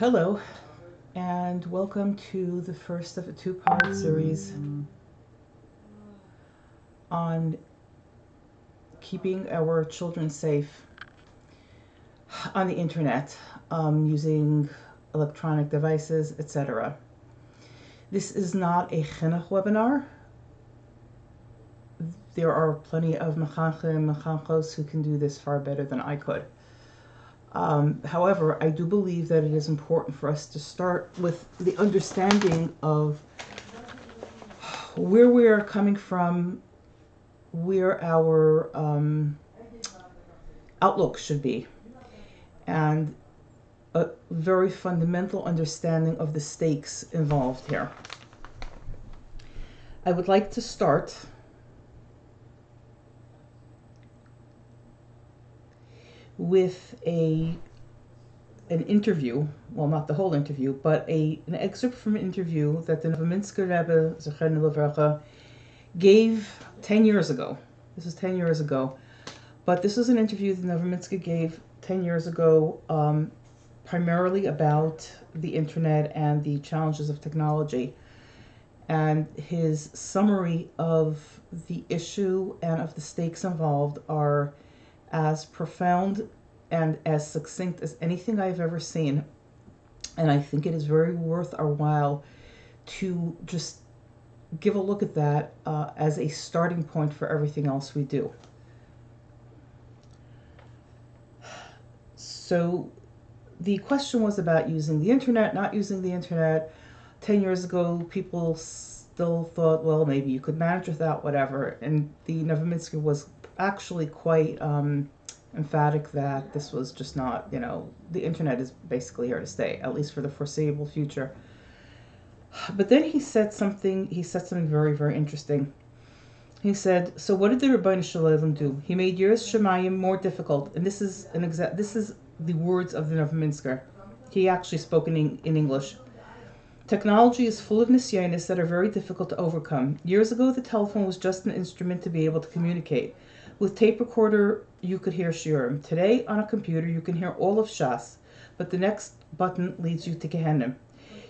Hello, and welcome to the first of a two-part series on keeping our children safe on the internet using electronic devices, etc. This is not a chinuch webinar. There are plenty of mechanchim and mechanchos who can do this far better than I could. However, I do believe that it is important for us to start with the understanding of where we are coming from, where our outlook should be, and a very fundamental understanding of the stakes involved here. I would like to start with an interview, well, not the whole interview, but an excerpt from an interview that the Novominsker Rebbe, Zechron Levracha, gave 10 years ago. This is 10 years ago. But this is an interview that Novominsker gave 10 years ago, primarily about the internet and the challenges of technology. And his summary of the issue and of the stakes involved are as profound and as succinct as anything I've ever seen. And I think it is very worth our while to just give a look at that as a starting point for everything else we do. So the question was about using the internet, not using the internet. 10 years ago, people still thought, well, maybe you could manage without whatever. And the Novominsker was actually quite emphatic that this was just not, the internet is basically here to stay, at least for the foreseeable future. But then he said something very, very interesting. He said, so what did the Ribbono Shel Olam do? He made Yiras Shamayim more difficult. And this is the words of the Novominsker. He actually spoke in English. Technology is full of nisyonos that are very difficult to overcome. Years ago, the telephone was just an instrument to be able to communicate. With tape recorder, you could hear shiurim. Today, on a computer, you can hear all of Shas, but the next button leads you to Gehenna.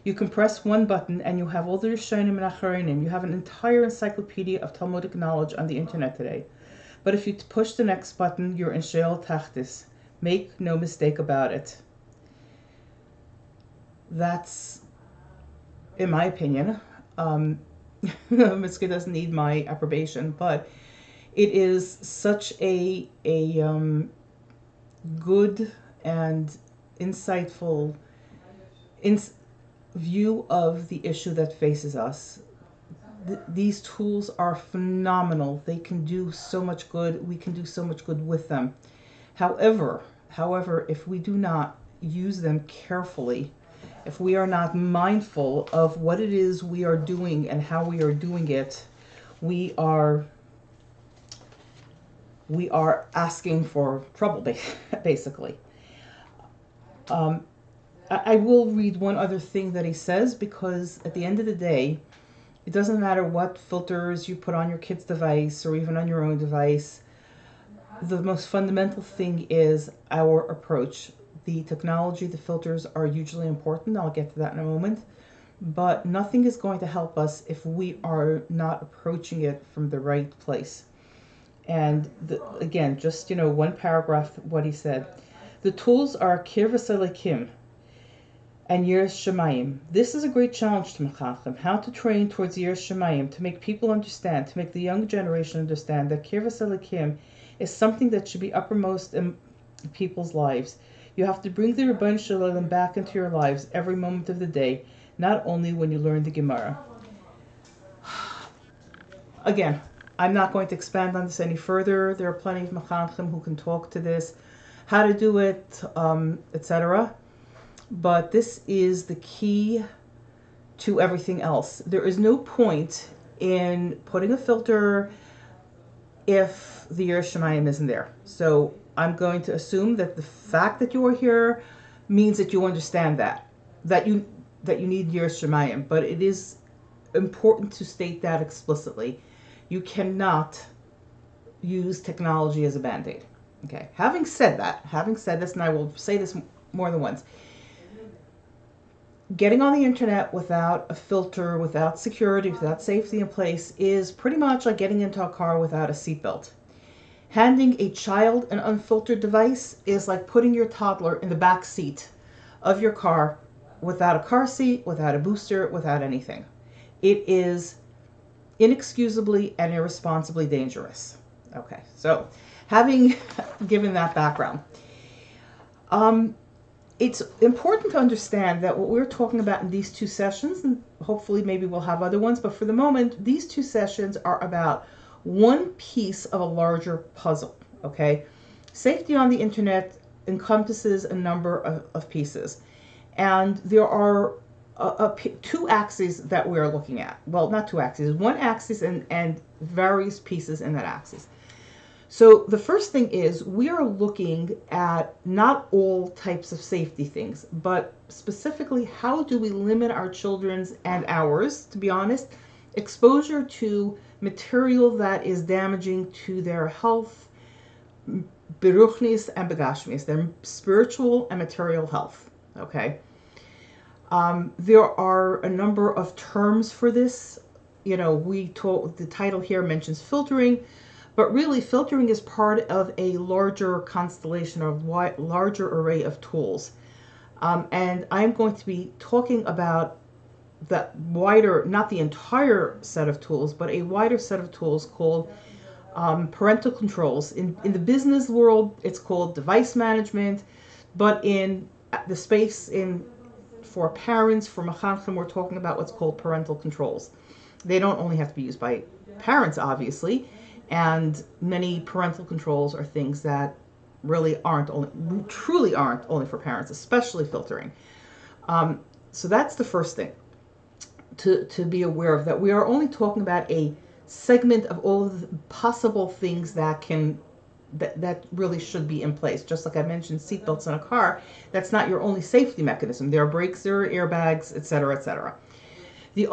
You can press one button and you have all the Rishonim and Acharonim. You have an entire encyclopedia of Talmudic knowledge on the internet today. But if you push the next button, you're in Sheol Tachtis. Make no mistake about it. That's, in my opinion, Mitzvah doesn't need my approbation, but it is such a good and insightful view of the issue that faces us. These tools are phenomenal. They can do so much good. We can do so much good with them. However, if we do not use them carefully, if we are not mindful of what it is we are doing and how we are doing it, we are asking for trouble, basically. I will read one other thing that he says, because at the end of the day, it doesn't matter what filters you put on your kid's device or even on your own device. The most fundamental thing is our approach. The technology, the filters are hugely important. I'll get to that in a moment. But nothing is going to help us if we are not approaching it from the right place. And again, just, one paragraph, what he said. The tools are Kirvas Elokim and Yiras Shamayim. This is a great challenge to Mechachim, how to train towards Yiras Shamayim, to make people understand, to make the young generation understand that Kirvas Elokim is something that should be uppermost in people's lives. You have to bring the Ribbono Shel Olam back into your lives every moment of the day, not only when you learn the Gemara. Again, I'm not going to expand on this any further. There are plenty of mechanchim who can talk to this, how to do it, etc. But this is the key to everything else. There is no point in putting a filter if the Yiras Shamayim isn't there. So I'm going to assume that the fact that you are here means that you understand that you need Yiras Shamayim. But it is important to state that explicitly. You cannot use technology as a band-aid. Okay. Having said this, and I will say this more than once, getting on the internet without a filter, without security, without safety in place is pretty much like getting into a car without a seatbelt. Handing a child an unfiltered device is like putting your toddler in the back seat of your car without a car seat, without a booster, without anything. It is inexcusably and irresponsibly dangerous. Okay, so having given that background, it's important to understand that what we're talking about in these two sessions, and hopefully maybe we'll have other ones, but for the moment, these two sessions are about one piece of a larger puzzle, okay? Safety on the internet encompasses a number of pieces, and there are two axes that we're looking at. Well, not two axes, one axis and various pieces in that axis. So the first thing is we are looking at not all types of safety things, but specifically how do we limit our children's and ours, to be honest, exposure to material that is damaging to their health, beruchnis and begashmis, their spiritual and material health. Okay. There are a number of terms for this. You know, the title here mentions filtering, but really filtering is part of a larger constellation of larger array of tools. And I'm going to be talking about that wider, not the entire set of tools, but a wider set of tools called parental controls. In the business world, it's called device management, but in the space for parents, for mechanchim, we're talking about what's called parental controls. They don't only have to be used by parents, obviously, and many parental controls are things that really truly aren't only for parents, especially filtering. So that's the first thing to be aware of, that we are only talking about a segment of all of the possible things that really should be in place. Just like I mentioned, seatbelts in a car, that's not your only safety mechanism. There are brakes, there are airbags, etc., etc. The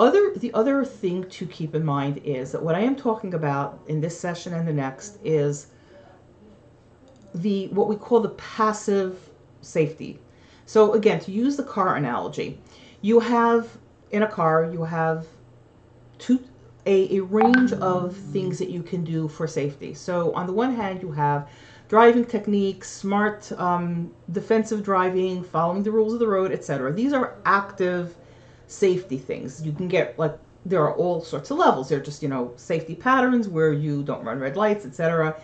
other thing to keep in mind is that what I am talking about in this session and the next is what we call the passive safety. So again, to use the car analogy, in a car you have a range of things that you can do for safety. So on the one hand, you have driving techniques, smart defensive driving, following the rules of the road, etc. These are active safety things. You can get, like, there are all sorts of levels. They're just, safety patterns where you don't run red lights, etc.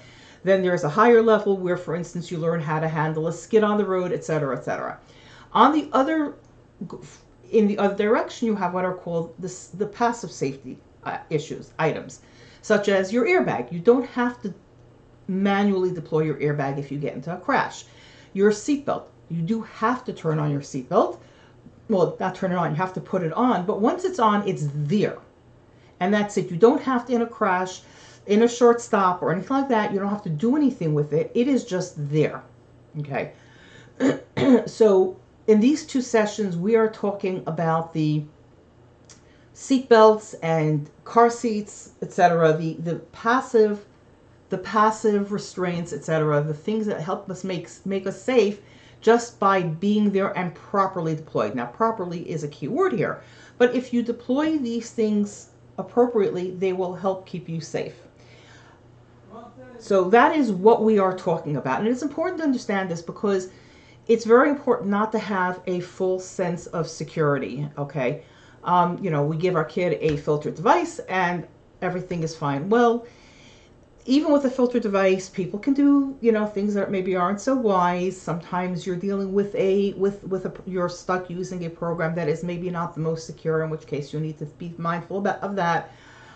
Then there's a higher level where, for instance, you learn how to handle a skid on the road, etc., etc. In the other direction, you have what are called the passive safety items, such as your airbag. You don't have to manually deploy your airbag if you get into a crash. Your seatbelt, you do have to turn on your seatbelt. Well, not turn it on, you have to put it on, but once it's on, it's there. And that's it. You don't have to, in a crash, in a short stop or anything like that, you don't have to do anything with it. It is just there. Okay. So in these two sessions, we are talking about the seatbelts and car seats, etc., the passive restraints, etc., the things that help us make us safe just by being there and properly deployed. Now, properly is a key word here, but if you deploy these things appropriately, they will help keep you safe. So that is what we are talking about, and it's important to understand this because it's very important not to have a full sense of security. Okay. We give our kid a filtered device and everything is fine. Well, even with a filtered device, people can do, things that maybe aren't so wise. Sometimes you're dealing with you're stuck using a program that is maybe not the most secure, in which case you need to be mindful of that.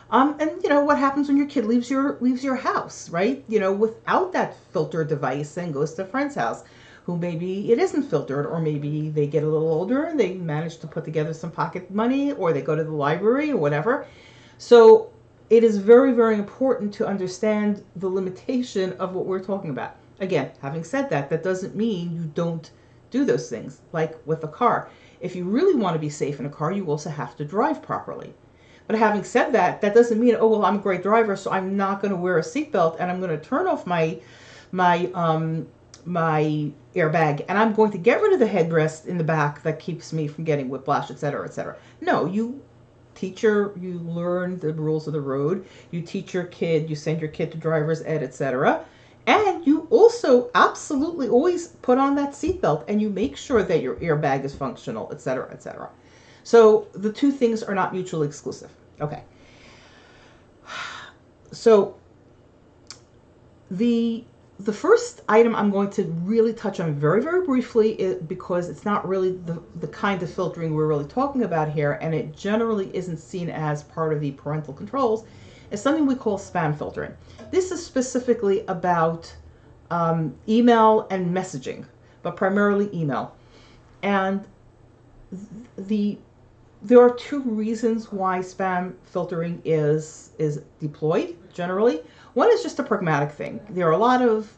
And what happens when your kid leaves your house, right? Without that filtered device and goes to a friend's house, who maybe it isn't filtered, or maybe they get a little older and they manage to put together some pocket money, or they go to the library or whatever. So it is very, very important to understand the limitation of what we're talking about. Again, having said that, that doesn't mean you don't do those things. Like with a car, if you really want to be safe in a car, you also have to drive properly. But having said that, that doesn't mean, oh, well, I'm a great driver, so I'm not going to wear a seatbelt and I'm going to turn off my my airbag, and I'm going to get rid of the headrest in the back that keeps me from getting whiplash, etc., etc. No, you you learn the rules of the road. You teach your kid, you send your kid to driver's ed, etc. And you also absolutely always put on that seatbelt, and you make sure that your airbag is functional, etc., etc. So the two things are not mutually exclusive. Okay. So the first item I'm going to really touch on very, very briefly, because it's not really the kind of filtering we're really talking about here, and it generally isn't seen as part of the parental controls, is something we call spam filtering. This is specifically about email and messaging, but primarily email. And there are two reasons why spam filtering is deployed generally. One is just a pragmatic thing. There are a lot of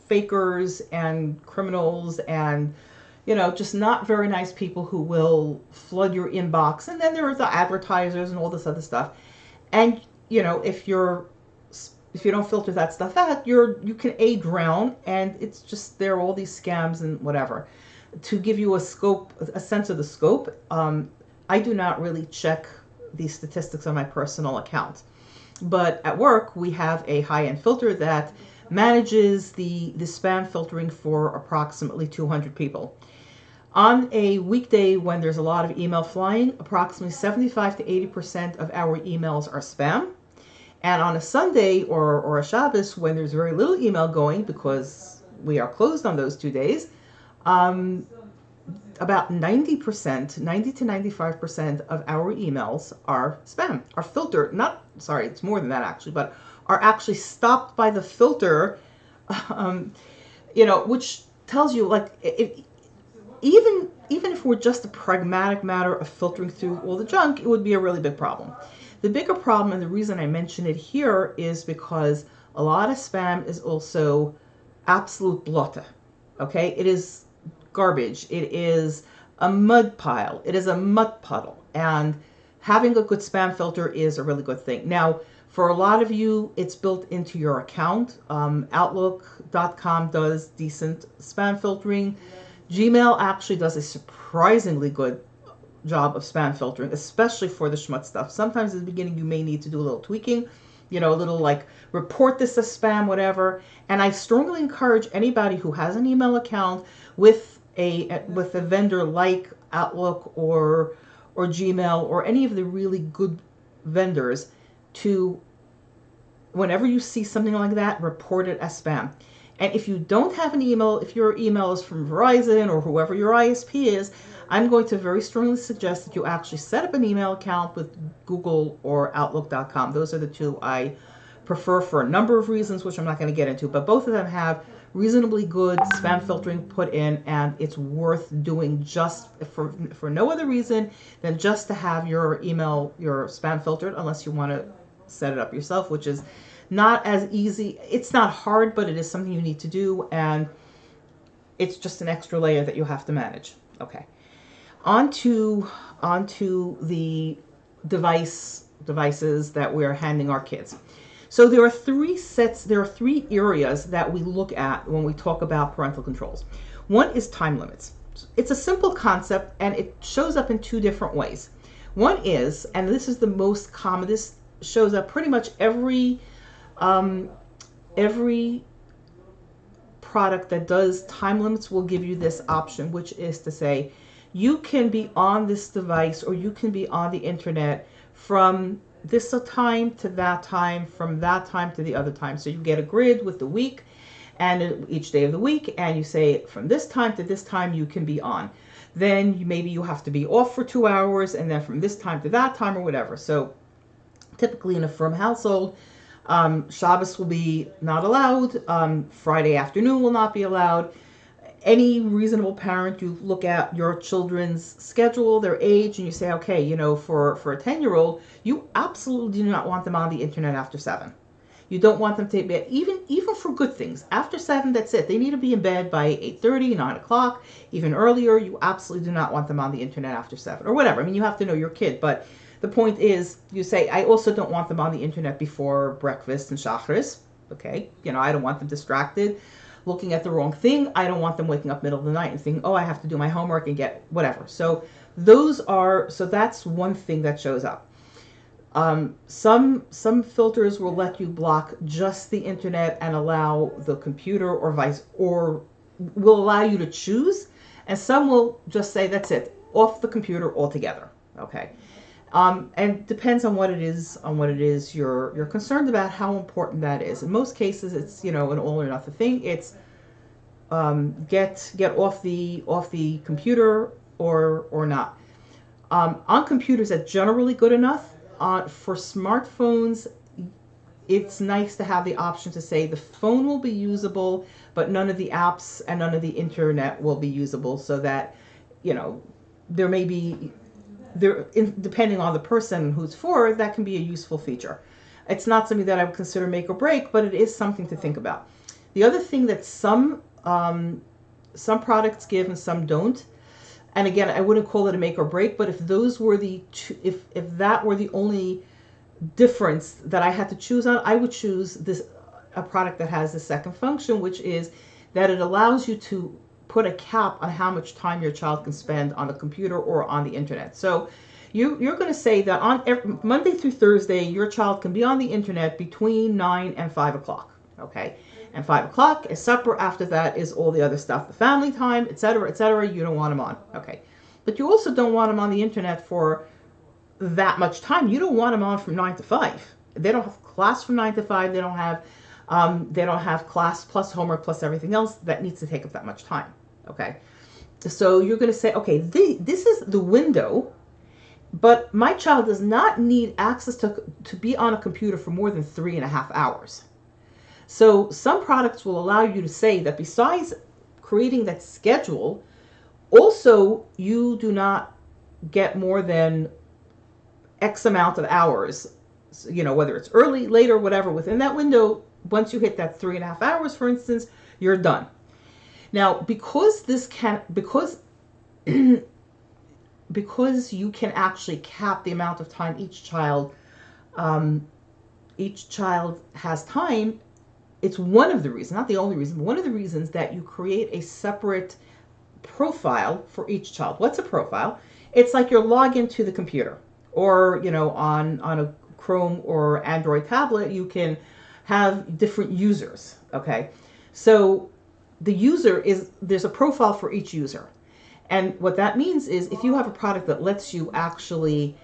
fakers and criminals and just not very nice people who will flood your inbox, and then there are the advertisers and all this other stuff. And if you don't filter that stuff out, you can drown, and it's just there are all these scams and whatever. To give you a sense of the scope, I do not really check the statistics on my personal account. But at work, we have a high-end filter that manages the spam filtering for approximately 200 people. On a weekday when there's a lot of email flying, approximately 75 to 80% of our emails are spam. And on a Sunday or a Shabbos when there's very little email going because we are closed on those 2 days, about 90 to 95% of our emails are spam, are filtered, it's more than that actually, but are actually stopped by the filter, which tells you, like, even if we're just a pragmatic matter of filtering through all the junk, it would be a really big problem. The bigger problem, and the reason I mention it here, is because a lot of spam is also absolute blotte, okay? It is garbage. It is a mud pile. It is a mud puddle. And having a good spam filter is a really good thing. Now, for a lot of you, it's built into your account. Outlook.com does decent spam filtering. Gmail actually does a surprisingly good job of spam filtering, especially for the schmutz stuff. Sometimes at the beginning you may need to do a little tweaking, a little like report this as spam, whatever. And I strongly encourage anybody who has an email account with a vendor like Outlook or Gmail or any of the really good vendors to, whenever you see something like that, report it as spam. And if you don't have an email, if your email is from Verizon or whoever your ISP is, I'm going to very strongly suggest that you actually set up an email account with Google or Outlook.com. Those are the two I prefer for a number of reasons, which I'm not going to get into, but both of them have reasonably good spam filtering put in, and it's worth doing just for no other reason than just to have your email, your spam filtered, unless you want to set it up yourself, which is not as easy. It's not hard, but it is something you need to do, and it's just an extra layer that you have to manage. Okay. Onto the devices that we're handing our kids. So there are three areas that we look at when we talk about parental controls. One is time limits. It's a simple concept, and it shows up in two different ways. One is, and this is the most common, this shows up pretty much every product that does time limits will give you this option, which is to say, you can be on this device or you can be on the internet from this time to that time, from that time to the other time. So you get a grid with the week and each day of the week, and you say from this time to this time you can be on. Then maybe you have to be off for 2 hours, and then from this time to that time or whatever. So typically in a firm household, Shabbos will be not allowed. Friday afternoon will not be allowed. Any reasonable parent, you look at your children's schedule, their age, and you say, okay, for a 10-year-old, you absolutely do not want them on the internet after 7. You don't want them to be, even for good things. After 7, that's it. They need to be in bed by 8:30, 9 o'clock, even earlier. You absolutely do not want them on the internet after 7 or whatever. I mean, you have to know your kid, but the point is, you say, I also don't want them on the internet before breakfast and shacharis. Okay, I don't want them distracted. looking at the wrong thing. I don't want them waking up middle of the night and thinking, oh, I have to do my homework and get whatever. So that's one thing that shows up. Some filters will let you block just the internet and allow the computer or will allow you to choose, and some will just say that's it, off the computer altogether. Okay. And depends on what it is you're concerned about, how important that is. In most cases, it's an all or nothing thing. It's get off the computer or not. On computers, that's generally good enough. For smartphones, it's nice to have the option to say the phone will be usable, but none of the apps and none of the internet will be usable, so that there may be depending on the person who's for, that can be a useful feature. It's not something that I would consider make or break, but it is something to think about. The other thing that some products give and some don't, and again, I wouldn't call it a make or break, but if those were if that were the only difference that I had to choose on, I would choose a product that has the second function, which is that it allows you to put a cap on how much time your child can spend on the computer or on the internet. So you're going to say that on Monday through Thursday, your child can be on the internet between 9 and 5 o'clock. Okay. And 5 o'clock is supper. After that is all the other stuff, the family time, etc., etc. You don't want them on. Okay. But you also don't want them on the internet for that much time. You don't want them on from 9 to 5. They don't have class from 9 to 5. They don't have class plus homework plus everything else that needs to take up that much time. Okay. So you're going to say, okay, this is the window, but my child does not need access to be on a computer for more than 3.5 hours. So some products will allow you to say that besides creating that schedule, also you do not get more than X amount of hours, whether it's early, late, or whatever, within that window. Once you hit that 3.5 hours, for instance, you're done. Now, because you can actually cap the amount of time each child has time, it's one of the reasons, not the only reason, but one of the reasons that you create a separate profile for each child. What's a profile? It's like your login to the computer, or on a Chrome or Android tablet, you can have different users. Okay, so there's a profile for each user. And what that means is if you have a product that lets you actually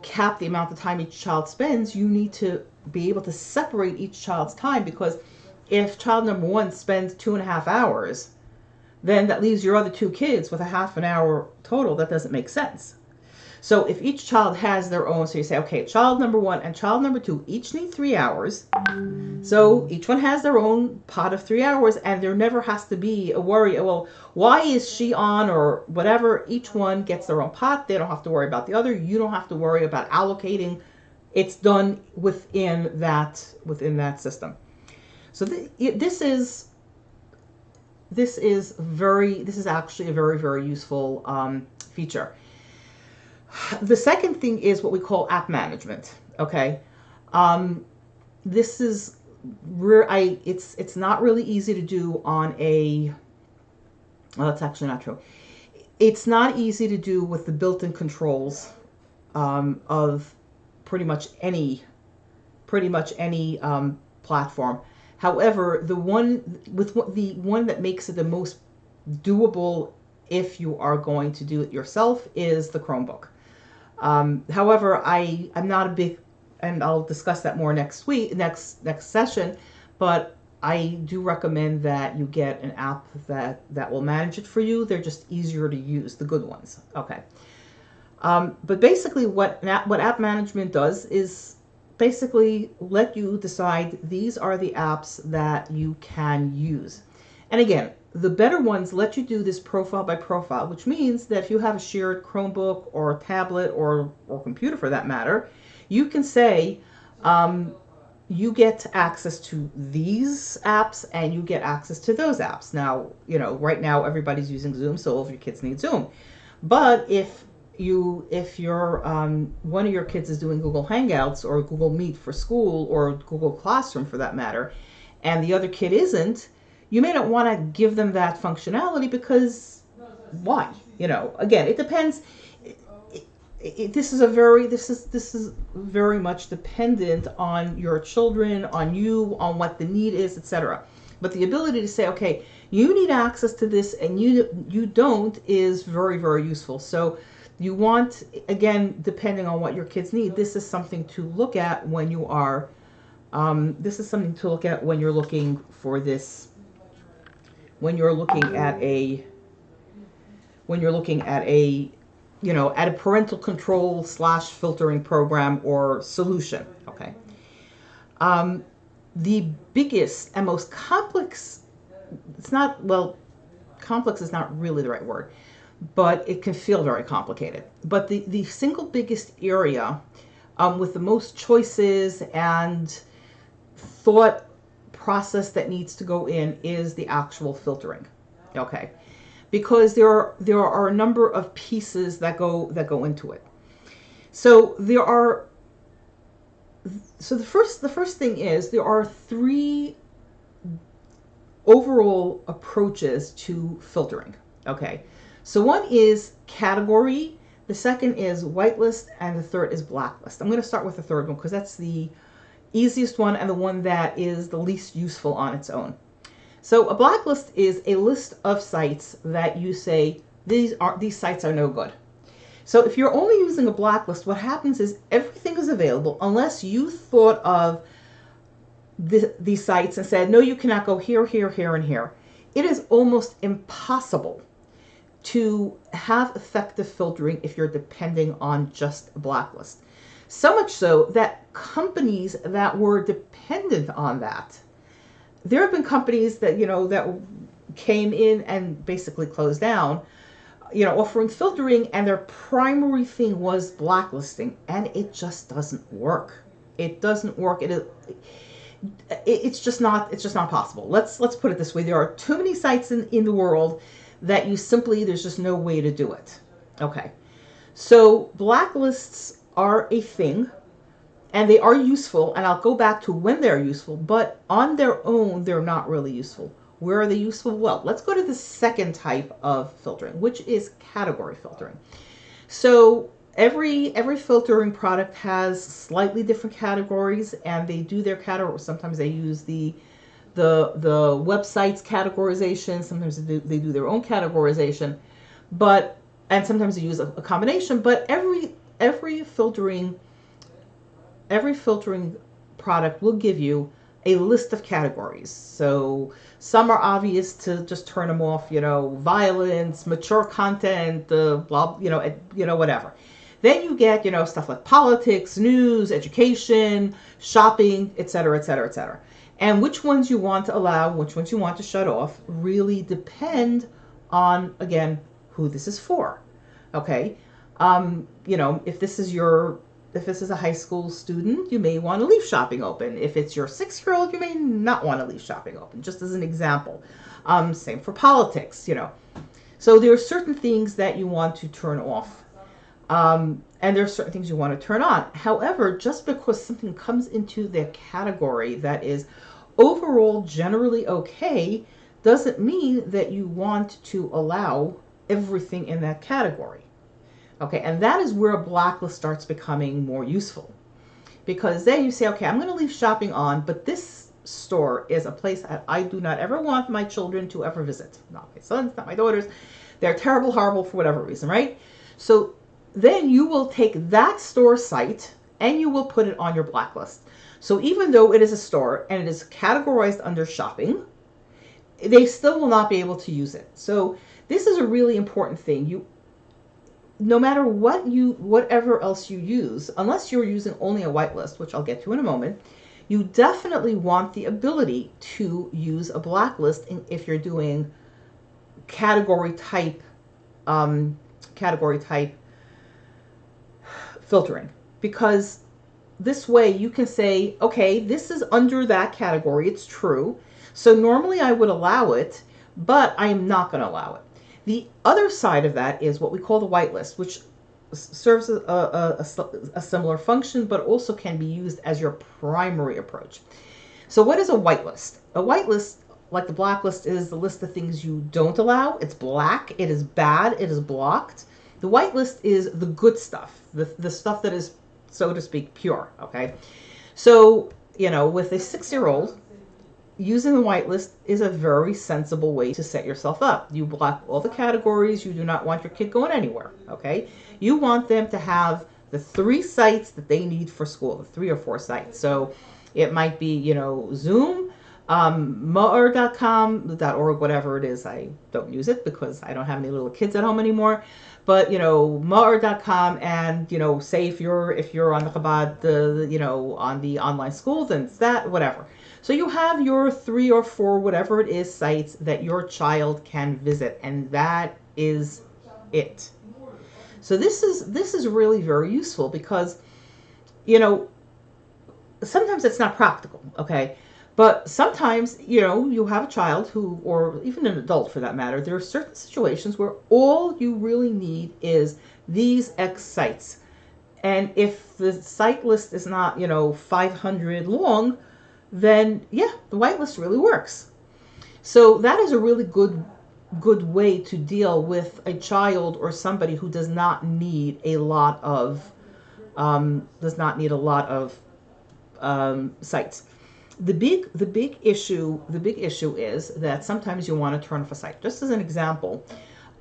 cap the amount of time each child spends, you need to be able to separate each child's time, because if child number 1 spends 2.5 hours, then that leaves your other 2 kids with a half an hour total. That doesn't make sense. So if each child has their own, so you say, okay, child number 1 and child number 2 each need 3 hours. So each one has their own pot of 3 hours, and there never has to be a worry, well, why is she on or whatever. Each one gets their own pot. They don't have to worry about the other. You don't have to worry about allocating. It's done within that system. So this is actually a very, very useful feature. The second thing is what we call app management. Okay, this is where it's not really easy to do on a. Well, that's actually not true. It's not easy to do with the built-in controls of pretty much any platform. However, the one that makes it the most doable if you are going to do it yourself is the Chromebook. However, I'm not a big, and I'll discuss that more next session, but I do recommend that you get an app that will manage it for you. They're just easier to use, the good ones. Okay. But basically what app management does is basically let you decide these are the apps that you can use. And again, the better ones let you do this profile by profile, which means that if you have a shared Chromebook or tablet or computer for that matter, you can say you get access to these apps and you get access to those apps. Now, right now everybody's using Zoom, so all of your kids need Zoom. But if your one of your kids is doing Google Hangouts or Google Meet for school or Google Classroom for that matter, and the other kid isn't, you may not want to give them that functionality because why? Again, it depends. This is very much dependent on your children, on you, on what the need is, etc. But the ability to say, okay, you need access to this and you don't, is very, very useful. So you want, again, depending on what your kids need, this is something to look at when you are this is something to look at when you're looking for this, when you're looking at a at a parental control / filtering program or solution. Okay. The biggest and most complex, complex is not really the right word, but it can feel very complicated. But the single biggest area with the most choices and thought process that needs to go in is the actual filtering. Okay. Because there are a number of pieces that go into it. So the first thing is there are 3 overall approaches to filtering. Okay. So one is category, the second is whitelist, and the third is blacklist. I'm going to start with the third one because that's the easiest one and the one that is the least useful on its own. So a blacklist is a list of sites that you say these sites are no good. So if you're only using a blacklist, what happens is everything is available unless you thought of these sites and said, no, you cannot go here, here, here, and here. It is almost impossible to have effective filtering if you're depending on just a blacklist. So much so that companies that were dependent on that, there have been companies that, that came in and basically closed down, offering filtering, and their primary thing was blacklisting, and it just doesn't work. It doesn't work. It's just not possible. Let's put it this way. There are too many sites in the world that there's just no way to do it. Okay. So blacklists are a thing. And they are useful, and I'll go back to when they're useful, but on their own, they're not really useful. Where are they useful? Well, let's go to the second type of filtering, which is category filtering. So every filtering product has slightly different categories, and they do their category. Sometimes they use the website's categorization. Sometimes they do their own categorization, and sometimes they use a combination. But every filtering product will give you a list of categories. So some are obvious to just turn them off, violence, mature content, blah, whatever. Then you get, stuff like politics, news, education, shopping, etc., etc., etc. And which ones you want to allow, which ones you want to shut off, really depend on, again, who this is for. Okay. If this is a high school student, you may want to leave shopping open. If it's your 6-year-old, you may not want to leave shopping open, just as an example. Same for politics, So there are certain things that you want to turn off. And there are certain things you want to turn on. However, just because something comes into the category that is overall generally okay, doesn't mean that you want to allow everything in that category. Okay, and that is where a blacklist starts becoming more useful. Because then you say, okay, I'm going to leave shopping on, but this store is a place that I do not ever want my children to ever visit. Not my sons, not my daughters. They're terrible, horrible for whatever reason, right? So then you will take that store site and you will put it on your blacklist. So even though it is a store and it is categorized under shopping, they still will not be able to use it. So this is a really important thing. No matter whatever else you use, unless you're using only a whitelist, which I'll get to in a moment, you definitely want the ability to use a blacklist if you're doing category type filtering, because this way you can say, okay, this is under that category. It's true. So normally I would allow it, but I am not going to allow it. The other side of that is what we call the whitelist, which serves a similar function, but also can be used as your primary approach. So what is a whitelist? A whitelist like the blacklist is the list of things you don't allow. It's black, it is bad, it is blocked. The whitelist is the good stuff, the stuff that is, so to speak, pure, okay? So, with a 6-year-old, using the whitelist is a very sensible way to set yourself up. You block all the categories. You do not want your kid going anywhere, okay? You want them to have the 3 sites that they need for school, the 3 or 4 sites. So it might be, Zoom, Ma'ar.com, .org, whatever it is. I don't use it because I don't have any little kids at home anymore. But, Ma'ar.com, and, say if you're on the Chabad, on the online school, then it's that, whatever. So you have your 3 or 4, whatever it is, sites that your child can visit, and that is it. So this is really very useful because, sometimes it's not practical, okay? But sometimes, you have a child who, or even an adult for that matter, there are certain situations where all you really need is these X sites. And if the site list is not, 500 long, then yeah, the whitelist really works. So that is a really good way to deal with a child or somebody who does not need a lot of sites. The big issue is that sometimes you want to turn off a site. Just as an example,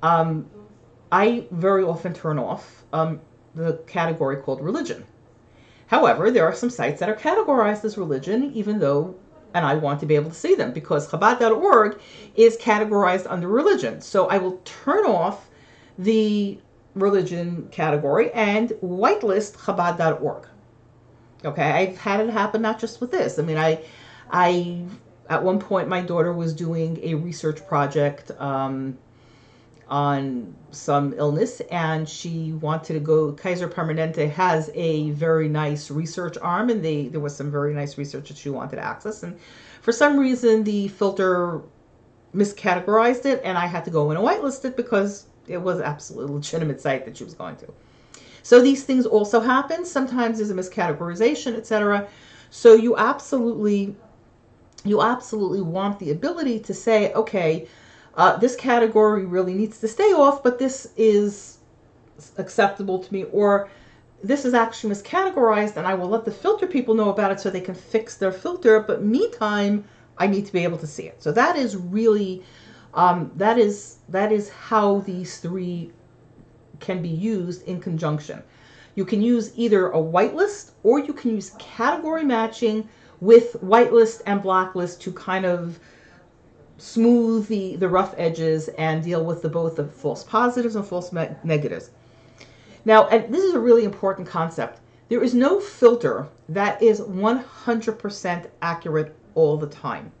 I very often turn off the category called religion. However, there are some sites that are categorized as religion, and I want to be able to see them because Chabad.org is categorized under religion. So I will turn off the religion category and whitelist Chabad.org. Okay, I've had it happen not just with this. I mean, I at one point my daughter was doing a research project on some illness, and she wanted to go. Kaiser Permanente has a very nice research arm, and there was some very nice research that she wanted to access, and for some reason the filter miscategorized it, and I had to go in and whitelist it because it was an absolutely legitimate site that she was going to. So these things also happen. Sometimes there's a miscategorization, etc. So you absolutely want the ability to say, okay, this category really needs to stay off, but this is acceptable to me, or this is actually miscategorized, and I will let the filter people know about it so they can fix their filter, but meantime, I need to be able to see it. So that is really, that is how these 3 can be used in conjunction. You can use either a whitelist, or you can use category matching with whitelist and blacklist to kind of smooth the rough edges and deal with both the false positives and false negatives. Now, and this is a really important concept. There is no filter that is 100% accurate all the time.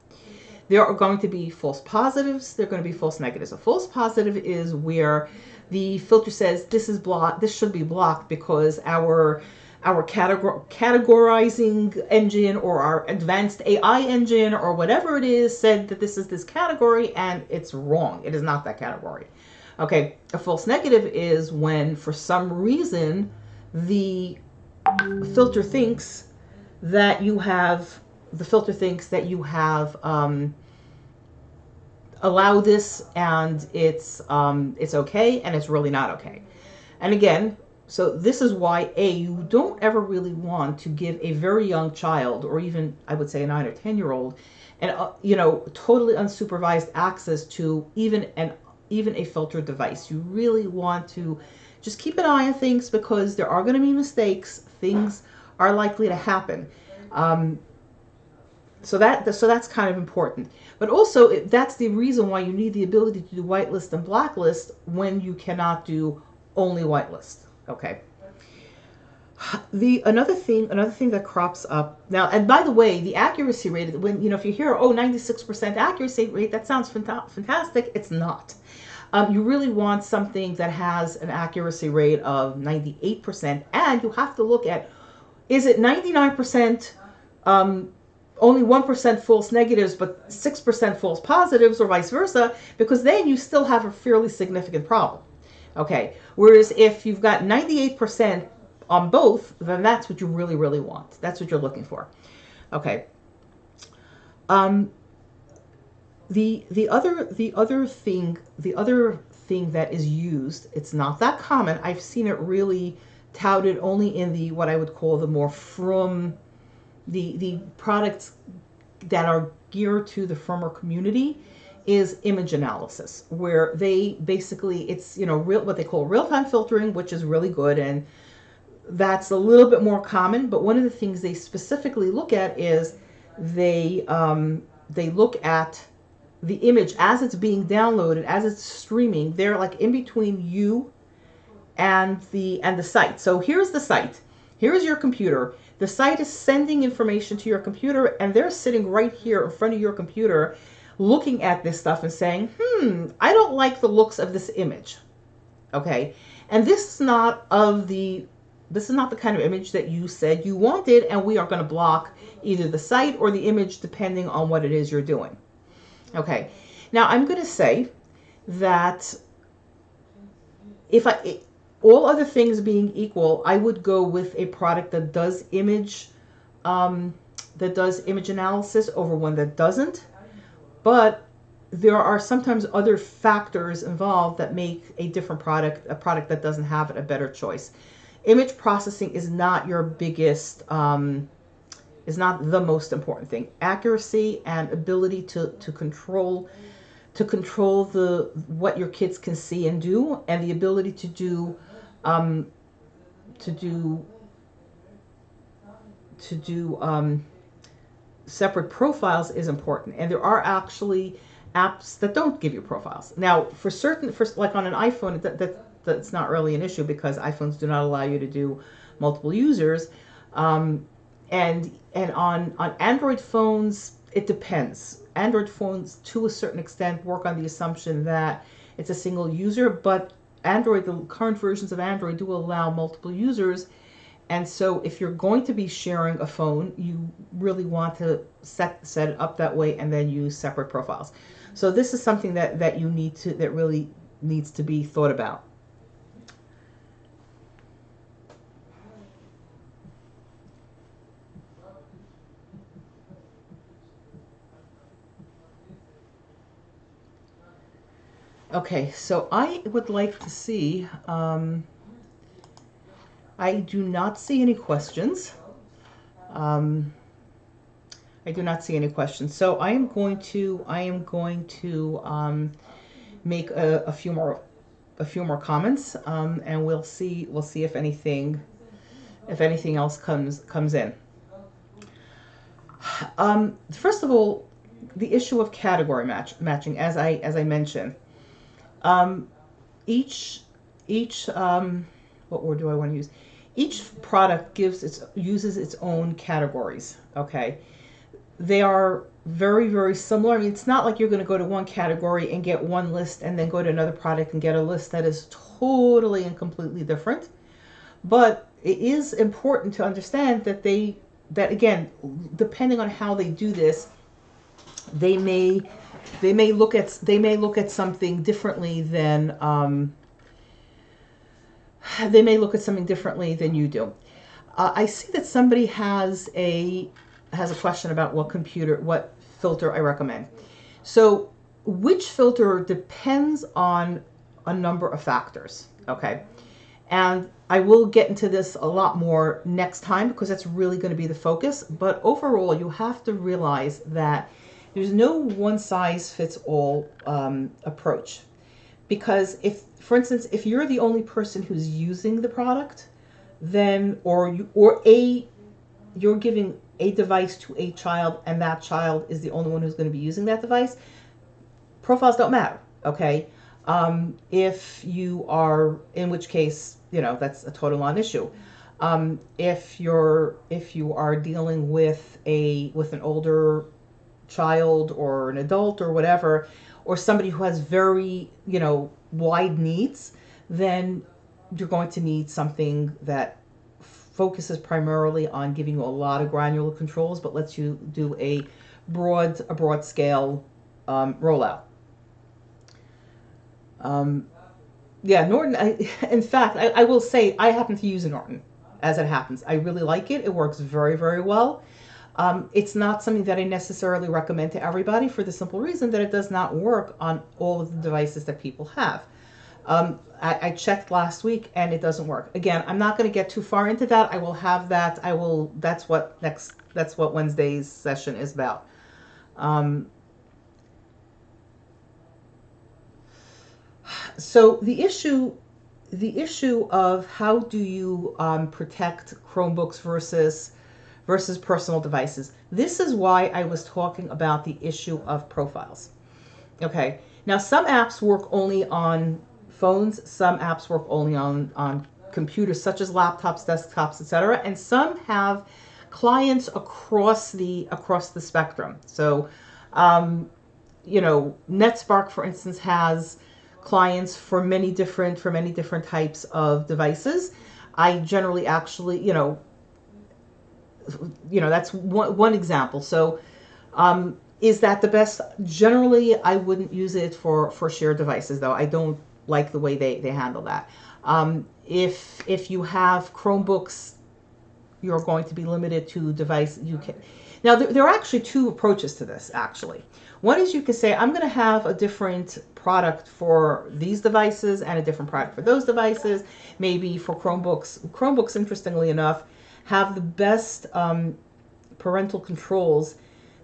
There are going to be false positives. There are going to be false negatives. A false positive is where the filter says this is blocked. This should be blocked because our categorizing engine or our advanced AI engine or whatever it is said that this is this category, and it's wrong. It is not that category. Okay, a false negative is when for some reason the filter thinks that you have allow this, and it's okay, and it's really not okay. And again, so this is why you don't ever really want to give a very young child, or even I would say a 9 or 10-year-old, and totally unsupervised access to even a filtered device. You really want to just keep an eye on things because there are going to be mistakes. Things are likely to happen. So that's kind of important. But also that's the reason why you need the ability to do whitelist and blacklist when you cannot do only whitelist. Okay. Another thing that crops up now, and by the way, the accuracy rate, when if you hear 96% accuracy rate, that sounds fantastic. It's not. You really want something that has an accuracy rate of 98%, and you have to look at, is it 99%, only 1% false negatives, but 6% false positives, or vice versa, because then you still have a fairly significant problem. Okay, whereas if you've got 98% on both, then that's what you really, really want. That's what you're looking for. Okay. the other thing that is used, it's not that common. I've seen it really touted only in the what I would call the more from the products that are geared to the firmer community, is image analysis, where they basically, it's, what they call real-time filtering, which is really good, and that's a little bit more common. But one of the things they specifically look at is they look at the image as it's being downloaded, as it's streaming. They're like in between you and the site. So here's the site. Here's your computer. The site is sending information to your computer, and they're sitting right here in front of your computer looking at this stuff and saying, I don't like the looks of this image. Okay? And this is not the kind of image that you said you wanted, and we are going to block either the site or the image depending on what it is you're doing. Okay. Now I'm going to say that all other things being equal, I would go with a product that does image analysis over one that doesn't. But there are sometimes other factors involved that make a product that doesn't have it, a better choice. Image processing is not your biggest, is not the most important thing. Accuracy and ability to control what your kids can see and do, and the ability to do separate profiles is important. And there are actually apps that don't give you profiles. Now, for like on an iPhone, that's not really an issue, because iPhones do not allow you to do multiple users. And on Android phones, it depends. Android phones, to a certain extent, work on the assumption that it's a single user, but the current versions of Android do allow multiple users. And so if you're going to be sharing a phone, you really want to set it up that way, and then use separate profiles. So this is something that really needs to be thought about. Okay, so I would like to see, I do not see any questions. I do not see any questions. So I am going to make a few more comments, and we'll see if anything else comes in. First of all, the issue of category matching, as I mentioned. Each what word do I want to use? Each product uses its own categories. Okay, they are very, very similar. I mean, it's not like you're going to go to one category and get one list, and then go to another product and get a list that is totally and completely different. But it is important to understand that again, depending on how they do this, they may look at something differently than you do. I see that somebody has a question about what filter I recommend. So which filter depends on a number of factors. Okay, and I will get into this a lot more next time, because that's really going to be the focus. But overall, you have to realize that there's no one size fits all approach. Because for instance, if you're the only person who's using the product, then you're giving a device to a child, and that child is the only one who's going to be using that device, profiles don't matter. Okay, if you are, in which case, that's a total non-issue. If you are dealing with an older child or an adult or whatever, or somebody who has very wide needs, then you're going to need something that focuses primarily on giving you a lot of granular controls, but lets you do a broad scale rollout. Norton. In fact, I will say I happen to use a Norton. As it happens, I really like it. It works very, very well. It's not something that I necessarily recommend to everybody for the simple reason that it does not work on all of the devices that people have. I checked last week and it doesn't work. Again, I'm not going to get too far into that. I will have that. That's what Wednesday's session is about. Um, so the issue of how do you protect Chromebooks versus personal devices. This is why I was talking about the issue of profiles. Okay. Now some apps work only on phones, some apps work only on computers such as laptops, desktops, etc. And some have clients across the spectrum. So NetSpark, for instance, has clients for many different types of devices. I generally actually, that's one example. So, is that the best? Generally, I wouldn't use it for shared devices, though. I don't like the way they handle that. If you have Chromebooks, you're going to be limited to device you can. Now, there are actually two approaches to this, actually. One is you could say, I'm going to have a different product for these devices and a different product for those devices. Maybe for Chromebooks. Chromebooks, interestingly enough, have the best parental controls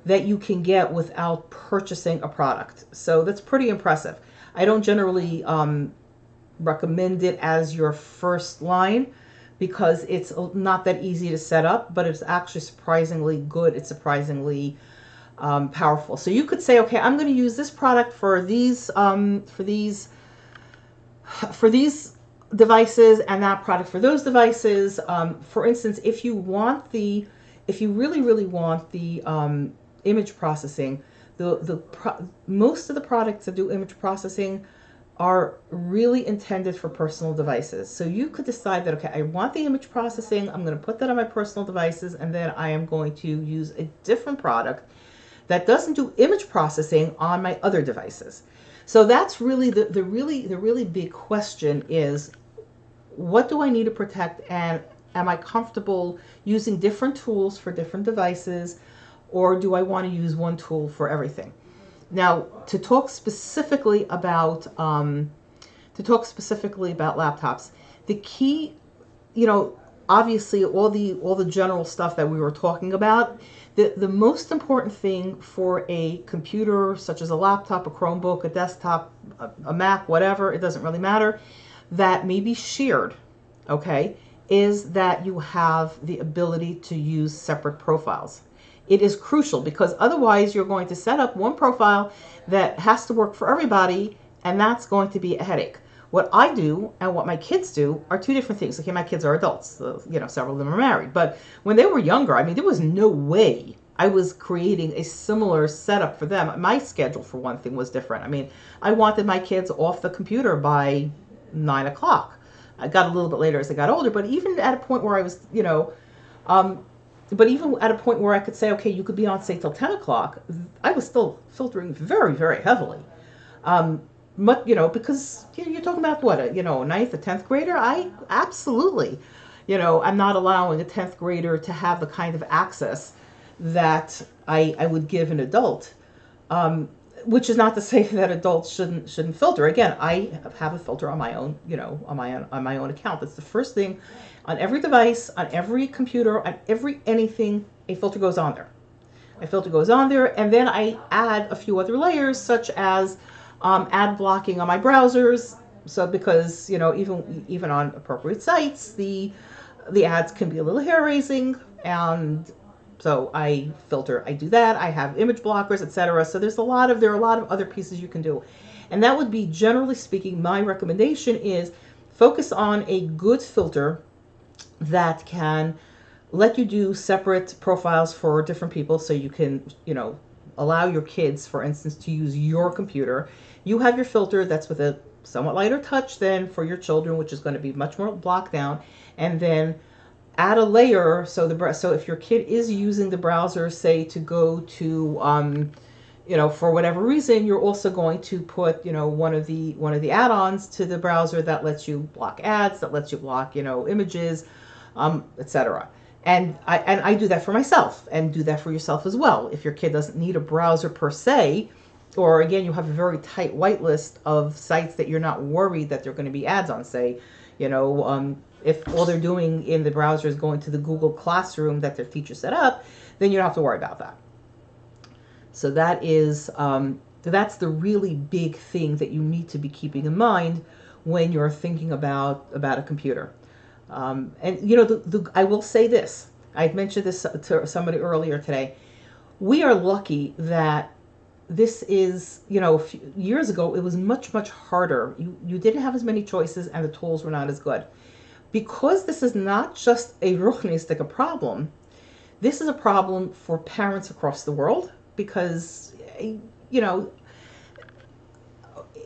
that you can get without purchasing a product. So that's pretty impressive. I don't generally recommend it as your first line because it's not that easy to set up, but it's actually surprisingly good. It's surprisingly powerful. So you could say, okay, I'm going to use this product for these devices and that product for those devices. For instance, if you really want the image processing, most of the products that do image processing are really intended for personal devices. So you could decide that, okay, I want the image processing, I'm going to put that on my personal devices, and then I am going to use a different product that doesn't do image processing on my other devices. So that's really the really big question is, what do I need to protect, and am I comfortable using different tools for different devices, or do I want to use one tool for everything? Now, to talk specifically about laptops, the key, obviously all the general stuff that we were talking about, the most important thing for a computer such as a laptop, a Chromebook, a desktop, a Mac, whatever, it doesn't really matter, that may be shared, okay, is that you have the ability to use separate profiles. It is crucial because otherwise you're going to set up one profile that has to work for everybody, and that's going to be a headache. What I do and what my kids do are two different things. Okay, my kids are adults, so, several of them are married. But when they were younger, there was no way I was creating a similar setup for them. My schedule, for one thing, was different. I wanted my kids off the computer by 9 o'clock. I got a little bit later as they got older, but even at a point where I was, but even at a point where I could say, okay, you could be on, say, till 10 o'clock, I was still filtering very, very heavily. Because you're talking about what, a ninth, a 10th grader? I absolutely, I'm not allowing a 10th grader to have the kind of access that I would give an adult. Which is not to say that adults shouldn't filter. Again, I have a filter on my own, on my own account. That's the first thing. On every device, on every computer, on every anything, a filter goes on there. A filter goes on there, and then I add a few other layers, such as ad blocking on my browsers. So because even on appropriate sites, the ads can be a little hair raising, and so I filter. I do that. I have image blockers, etc. So there are a lot of other pieces you can do, and that would be, generally speaking, my recommendation is focus on a good filter that can let you do separate profiles for different people, so you can allow your kids, for instance, to use your computer. You have your filter that's with a somewhat lighter touch than for your children, which is going to be much more blocked down, and then add a layer so if your kid is using the browser, say, to go to for whatever reason, you're also going to put one of the add-ons to the browser that lets you block ads, that lets you block images, etc. And I do that for myself, and do that for yourself as well. If your kid doesn't need a browser per se, or again, you have a very tight whitelist of sites that you're not worried that they're going to be ads on, say, if all they're doing in the browser is going to the Google Classroom that their teacher set up, then you don't have to worry about that. So that's the really big thing that you need to be keeping in mind when you're thinking about a computer. And I will say this. I mentioned this to somebody earlier today. We are lucky that this is, a few years ago, it was much, much harder. You didn't have as many choices, and the tools were not as good. Because this is not just a ruchnistic problem, this is a problem for parents across the world, because, even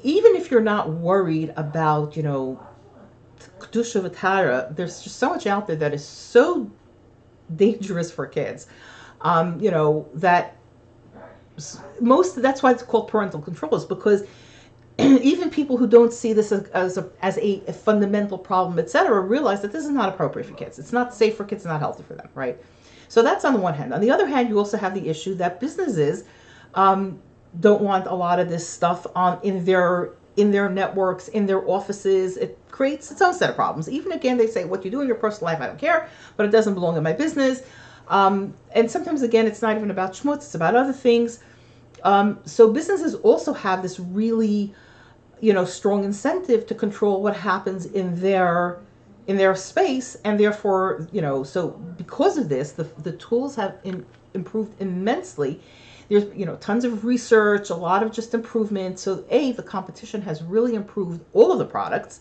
if you're not worried about, Kedusha V'Tara, there's just so much out there that is so dangerous for kids. That that's why it's called parental controls, because even people who don't see this as a fundamental problem, etc., realize that this is not appropriate for kids. It's not safe for kids, it's not healthy for them, right? So that's on the one hand. On the other hand, you also have the issue that businesses don't want a lot of this stuff in their networks, in their offices. It creates its own set of problems. Even again, they say, what you do in your personal life, I don't care, but it doesn't belong in my business. And sometimes, again, it's not even about schmutz, it's about other things. So businesses also have this really, strong incentive to control what happens in their space, and therefore, so because of this, the tools have improved immensely. There's, tons of research, a lot of just improvement. So the competition has really improved all of the products,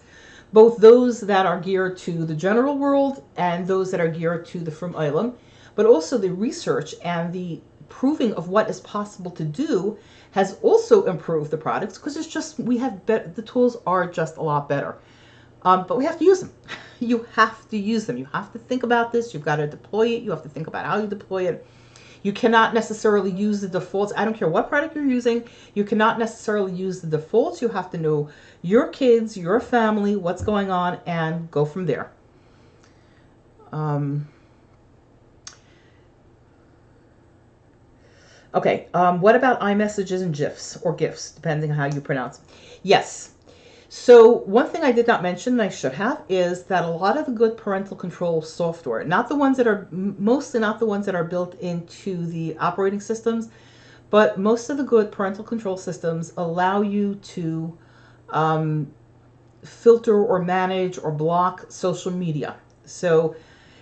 both those that are geared to the general world and those that are geared to the Frum Olam, but also the research and the proving of what is possible to do has also improved the products, because it's just, the tools are just a lot better. But we have to use them. You have to use them. You have to think about this. You've got to deploy it. You have to think about how you deploy it. You cannot necessarily use the defaults. I don't care what product you're using. You cannot necessarily use the defaults. You have to know your kids, your family, what's going on, and go from there. Okay, what about iMessages and GIFs, or GIFs, depending on how you pronounce them? Yes. So one thing I did not mention, and I should have, is that a lot of the good parental control software, mostly not the ones that are built into the operating systems, but most of the good parental control systems allow you to filter or manage or block social media. So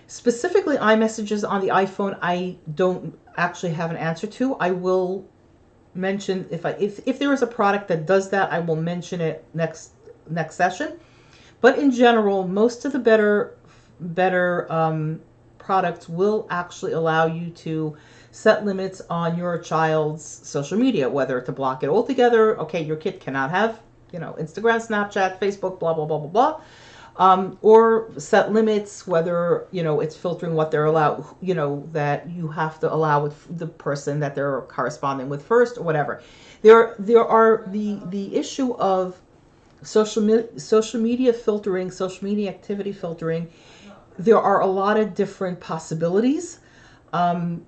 specifically iMessages on the iPhone, I don't actually have an answer to. I will mention, if there is a product that does that, I will mention it next session. But in general, most of the better products will actually allow you to set limits on your child's social media, whether to block it altogether. Okay, your kid cannot have, Instagram, Snapchat, Facebook, blah, blah, blah, blah, blah. Or set limits, whether, it's filtering what they're allowed, that you have to allow with the person that they're corresponding with first, or whatever. There are the issue of social media filtering, social media activity filtering. There are a lot of different possibilities. Some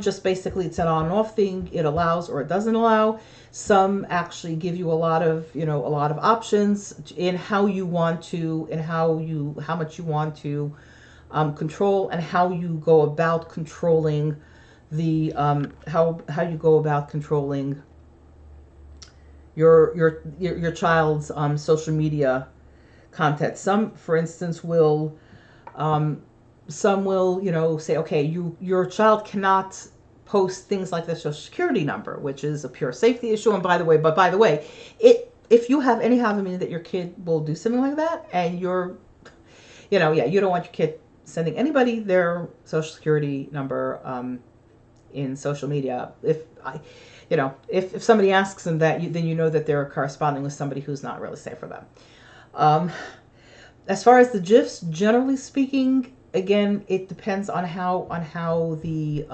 just basically it's an on and off thing. It allows or it doesn't allow. Some actually give you a lot of options in how you want to, and how much you want to control, and how you go about controlling the how you go about controlling your child's social media content. Some, for instance, will say, okay, your child cannot post things like the Social Security number, which is a pure safety issue. And by the way, if you have any havamina that your kid will do something like that, and you don't want your kid sending anybody their Social Security number in social media. If somebody asks them that, then you know that they're corresponding with somebody who's not really safe for them. As far as the GIFs, generally speaking, again, it depends on how the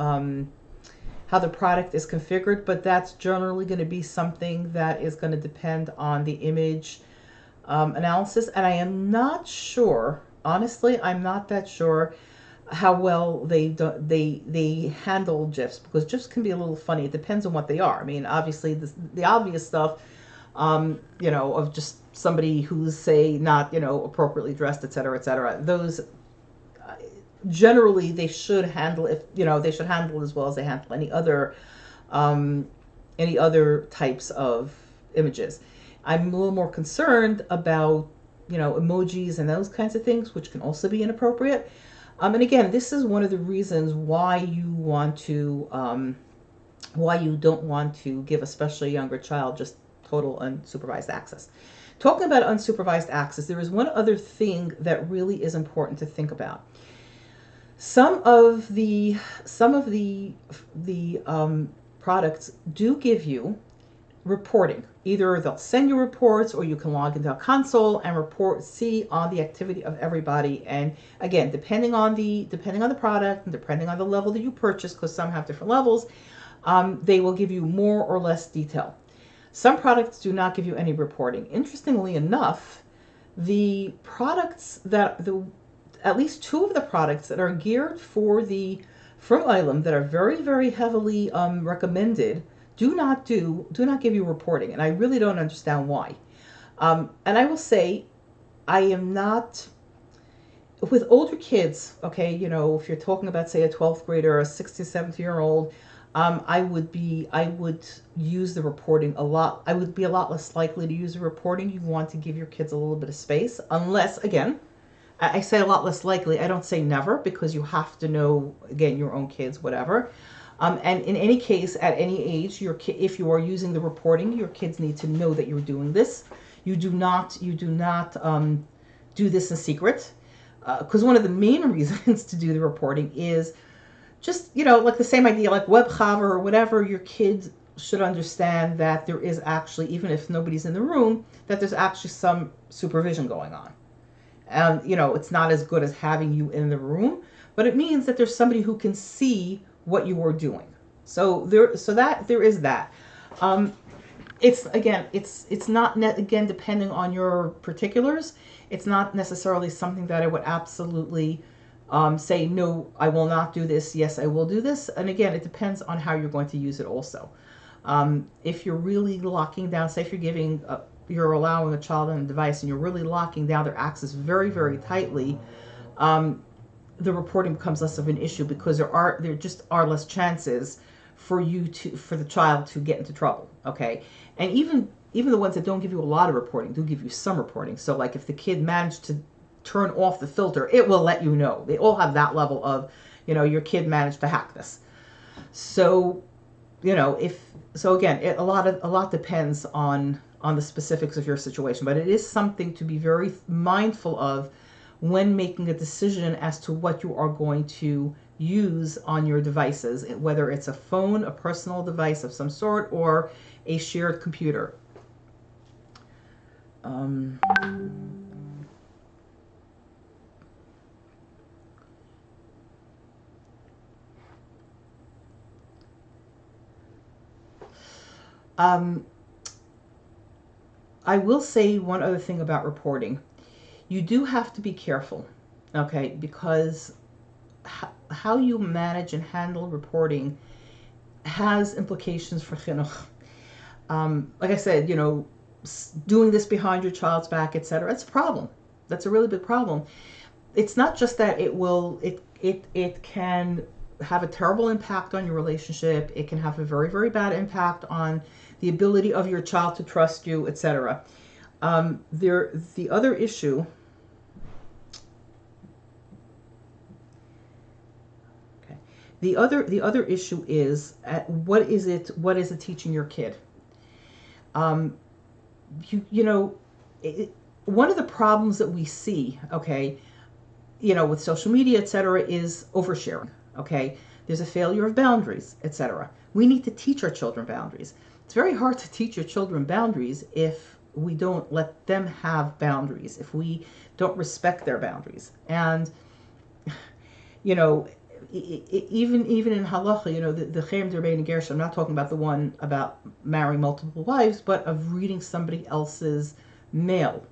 product is configured, but that's generally going to be something that is going to depend on the image analysis. And I am not sure, honestly, I'm not that sure. how well they handle GIFs, because GIFs can be a little funny. It depends on what they are. I mean, obviously the obvious stuff, of just somebody who's, say, not, appropriately dressed, et cetera, et cetera. Those generally they should handle, if they should handle as well as they handle um, any other types of images. I'm a little more concerned about emojis and those kinds of things, which can also be inappropriate. And again, this is one of the reasons why why you don't want to give, especially a younger child, just total unsupervised access. Talking about unsupervised access, there is one other thing that really is important to think about. Some of the products do give you reporting. Either they'll send you reports, or you can log into a console and see on the activity of everybody. And again, depending on the product and depending on the level that you purchase, because some have different levels, they will give you more or less detail. Some products do not give you any reporting. Interestingly enough, the products at least two of the products that are geared for the from Eilem, that are very, very heavily recommended, do not give you reporting, and I really don't understand why. And I will say, I am not with older kids. Okay, if you're talking about, say, a 12th grader or a 60, 70-year-old, I would use the reporting a lot. I would be a lot less likely to use the reporting. You want to give your kids a little bit of space, unless, again, I say a lot less likely. I don't say never, because you have to know, again, your own kids, whatever. And in any case, at any age, if you are using the reporting, your kids need to know that you're doing this. You do not do this in secret, because one of the main reasons to do the reporting is just, like the same idea, like WebChaver or whatever. Your kids should understand that there is actually, even if nobody's in the room, that there's actually some supervision going on. And it's not as good as having you in the room, but it means that there's somebody who can see what you are doing. So there is that. It's not again, depending on your particulars. It's not necessarily something that I would absolutely say, no, I will not do this. Yes, I will do this. And again, it depends on how you're going to use it also. If you're really locking down, say if you're allowing a child on a device and you're really locking down their access very, very tightly, the reporting becomes less of an issue, because there just are less chances for the child to get into trouble. Okay, and even the ones that don't give you a lot of reporting do give you some reporting. So like if the kid managed to turn off the filter, it will let you know. They all have that level of, your kid managed to hack this. So again, a lot depends on the specifics of your situation, but it is something to be very mindful of when making a decision as to what you are going to use on your devices, whether it's a phone, a personal device of some sort, or a shared computer. I will say one other thing about reporting. You do have to be careful, okay, because how you manage and handle reporting has implications for chinuch. Like I said, doing this behind your child's back, etc. It's a problem. That's a really big problem. It's not just that it can have a terrible impact on your relationship. It can have a very, very bad impact on the ability of your child to trust you, etc. The other issue. Okay. The other issue is, what is it teaching your kid? One of the problems that we see, okay, with social media, etc., is oversharing. Okay, there's a failure of boundaries, etc. We need to teach our children boundaries. It's very hard to teach your children boundaries if we don't let them have boundaries, if we don't respect their boundaries. And even in halacha, the Chaim Derbein Gersh, I'm not talking about the one about marrying multiple wives, but of reading somebody else's mail,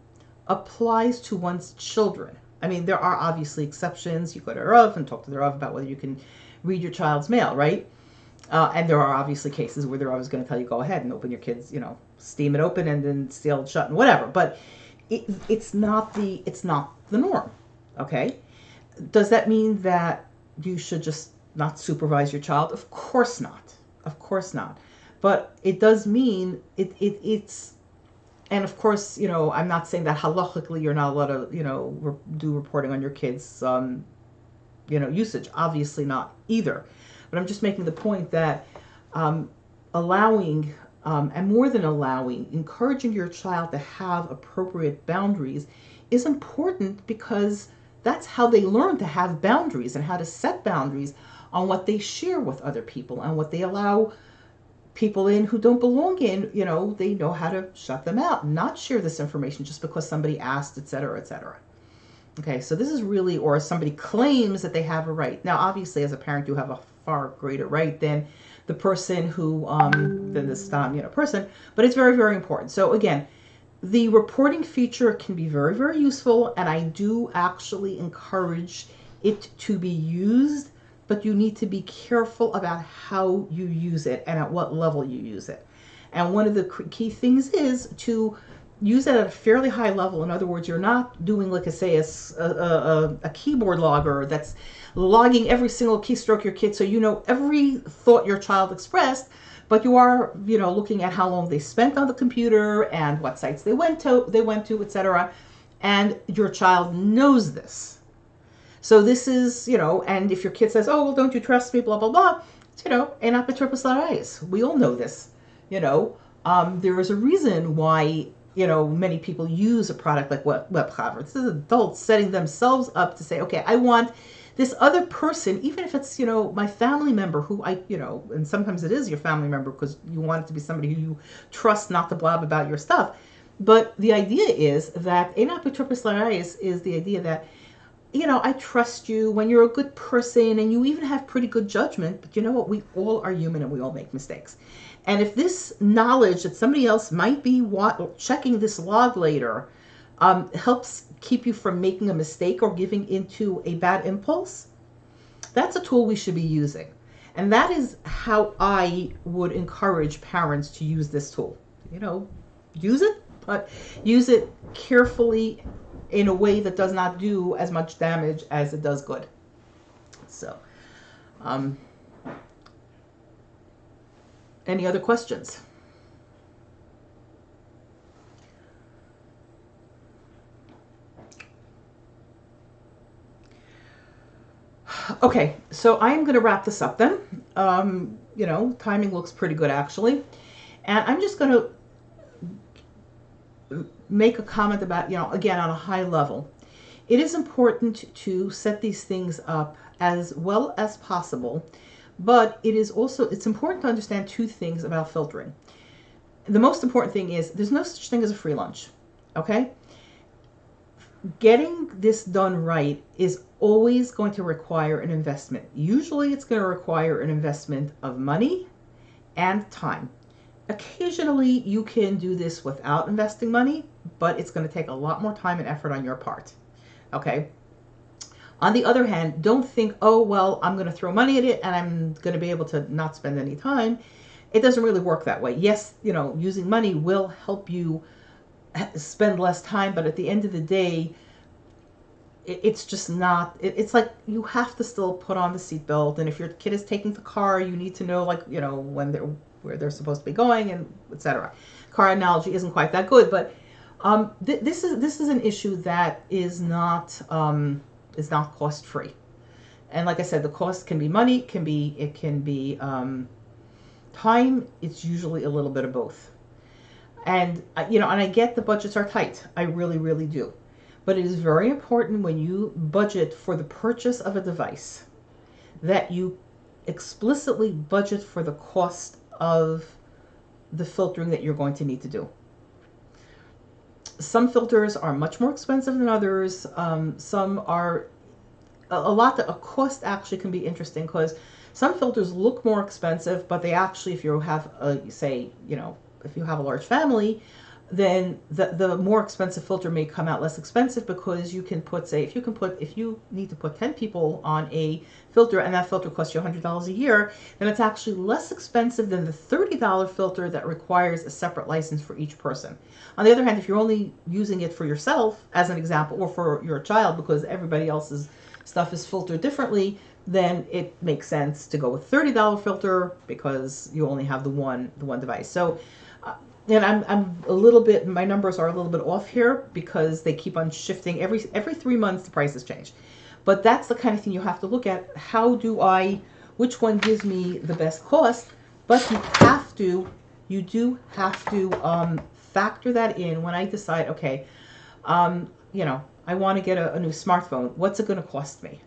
applies to one's children. I mean, there are obviously exceptions. You go to Rav and talk to the Rav about whether you can read your child's mail, right? And there are obviously cases where the Rav is going to tell you, go ahead and open your kids, steam it open and then seal it shut and whatever. But it's not the norm. Okay? Does that mean that you should just not supervise your child? Of course not. Of course not. But it does mean it's, and of course, I'm not saying that halachically you're not allowed to, do reporting on your kids' usage. Obviously not either. But I'm just making the point that allowing, and more than allowing, encouraging your child to have appropriate boundaries is important, because that's how they learn to have boundaries and how to set boundaries on what they share with other people and what they allow people in who don't belong in. They know how to shut them out and not share this information just because somebody asked, etc., etc. Okay, so this is really, or somebody claims that they have a right. Now, obviously, as a parent, you have a far greater right than the person who, than this person, but it's very, very important. So again, the reporting feature can be very, very useful, and I do actually encourage it to be used, but you need to be careful about how you use it and at what level you use it. And one of the key things is to use it at a fairly high level. In other words, you're not doing, like I say, a keyboard logger that's logging every single keystroke your kid, so you know every thought your child expressed, but you are, looking at how long they spent on the computer and what sites they went to, etc. And your child knows this. So this is, and if your kid says, oh, well, don't you trust me, blah, blah, blah, it's, ein apotropos l'rayos. We all know this. There is a reason why, many people use a product like WebChaver. This is adults setting themselves up to say, okay, I want this other person, even if it's, my family member who and sometimes it is your family member because you want it to be somebody who you trust not to blab about your stuff. But the idea is that ein apotropos l'rayos is the idea that, I trust you when you're a good person and you even have pretty good judgment, but you know what? We all are human and we all make mistakes. And if this knowledge that somebody else might be checking this log later helps keep you from making a mistake or giving into a bad impulse, that's a tool we should be using. And that is how I would encourage parents to use this tool. Use it, but use it carefully in a way that does not do as much damage as it does good. So, any other questions? Okay, so I'm going to wrap this up then. Timing looks pretty good actually. And I'm just going to make a comment about, again, on a high level. It is important to set these things up as well as possible, but it's important to understand two things about filtering. The most important thing is there's no such thing as a free lunch, okay? Getting this done right is always going to require an investment. Usually it's going to require an investment of money and time. Occasionally you can do this without investing money, but it's going to take a lot more time and effort on your part. Okay? On the other hand, don't think, oh, well, I'm going to throw money at it and I'm going to be able to not spend any time. It doesn't really work that way. Yes, using money will help you spend less time, but at the end of the day, it's just not, it's like you have to still put on the seatbelt. And if your kid is taking the car, you need to know, where they're supposed to be going and etc. Car analogy isn't quite that good, but this is an issue that is not cost free. And like I said, the cost can be money, it can be time. It's usually a little bit of both. And and I get the budgets are tight. I really, really do. But it is very important when you budget for the purchase of a device that you explicitly budget for the cost of the filtering that you're going to need to do. Some filters are much more expensive than others. Some are a cost actually can be interesting because some filters look more expensive, but they actually, if you have if you have a large family, then the more expensive filter may come out less expensive, because you can put, say, if you need to put 10 people on a filter and that filter costs you $100 a year, then it's actually less expensive than the $30 filter that requires a separate license for each person. On the other hand, if you're only using it for yourself, as an example, or for your child because everybody else's stuff is filtered differently, then it makes sense to go with $30 filter because you only have the one device. So and I'm a little bit, my numbers are a little bit off here because they keep on shifting. Every 3 months the prices change. But that's the kind of thing you have to look at. Which one gives me the best cost? But you do have to factor that in when I decide, okay, I want to get a new smartphone. What's it going to cost me?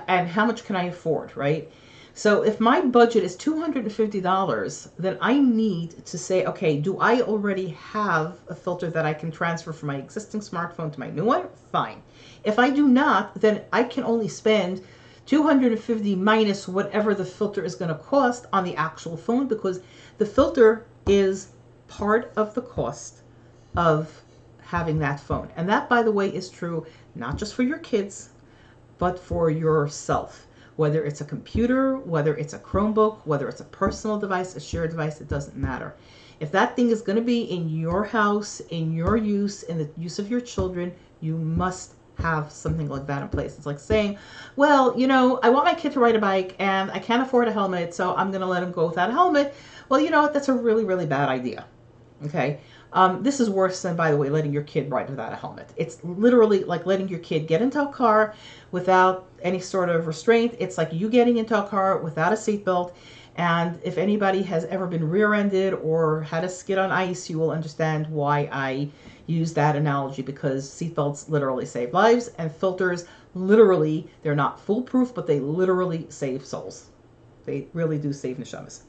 And how much can I afford, right? So if my budget is $250, then I need to say, okay, do I already have a filter that I can transfer from my existing smartphone to my new one? Fine. If I do not, then I can only spend $250 minus whatever the filter is going to cost on the actual phone, because the filter is part of the cost of having that phone. And that, by the way, is true not just for your kids, but for yourself. Whether it's a computer, whether it's a Chromebook, whether it's a personal device, a shared device, it doesn't matter. If that thing is going to be in your house, in your use, in the use of your children, you must have something like that in place. It's like saying, well, I want my kid to ride a bike and I can't afford a helmet, so I'm going to let him go without a helmet. Well, that's a really, really bad idea. Okay? This is worse than, by the way, letting your kid ride without a helmet. It's literally like letting your kid get into a car without any sort of restraint. It's like you getting into a car without a seatbelt. And if anybody has ever been rear-ended or had a skid on ice, you will understand why I use that analogy, because seatbelts literally save lives, and filters literally, they're not foolproof, but they literally save souls. They really do save neshamas.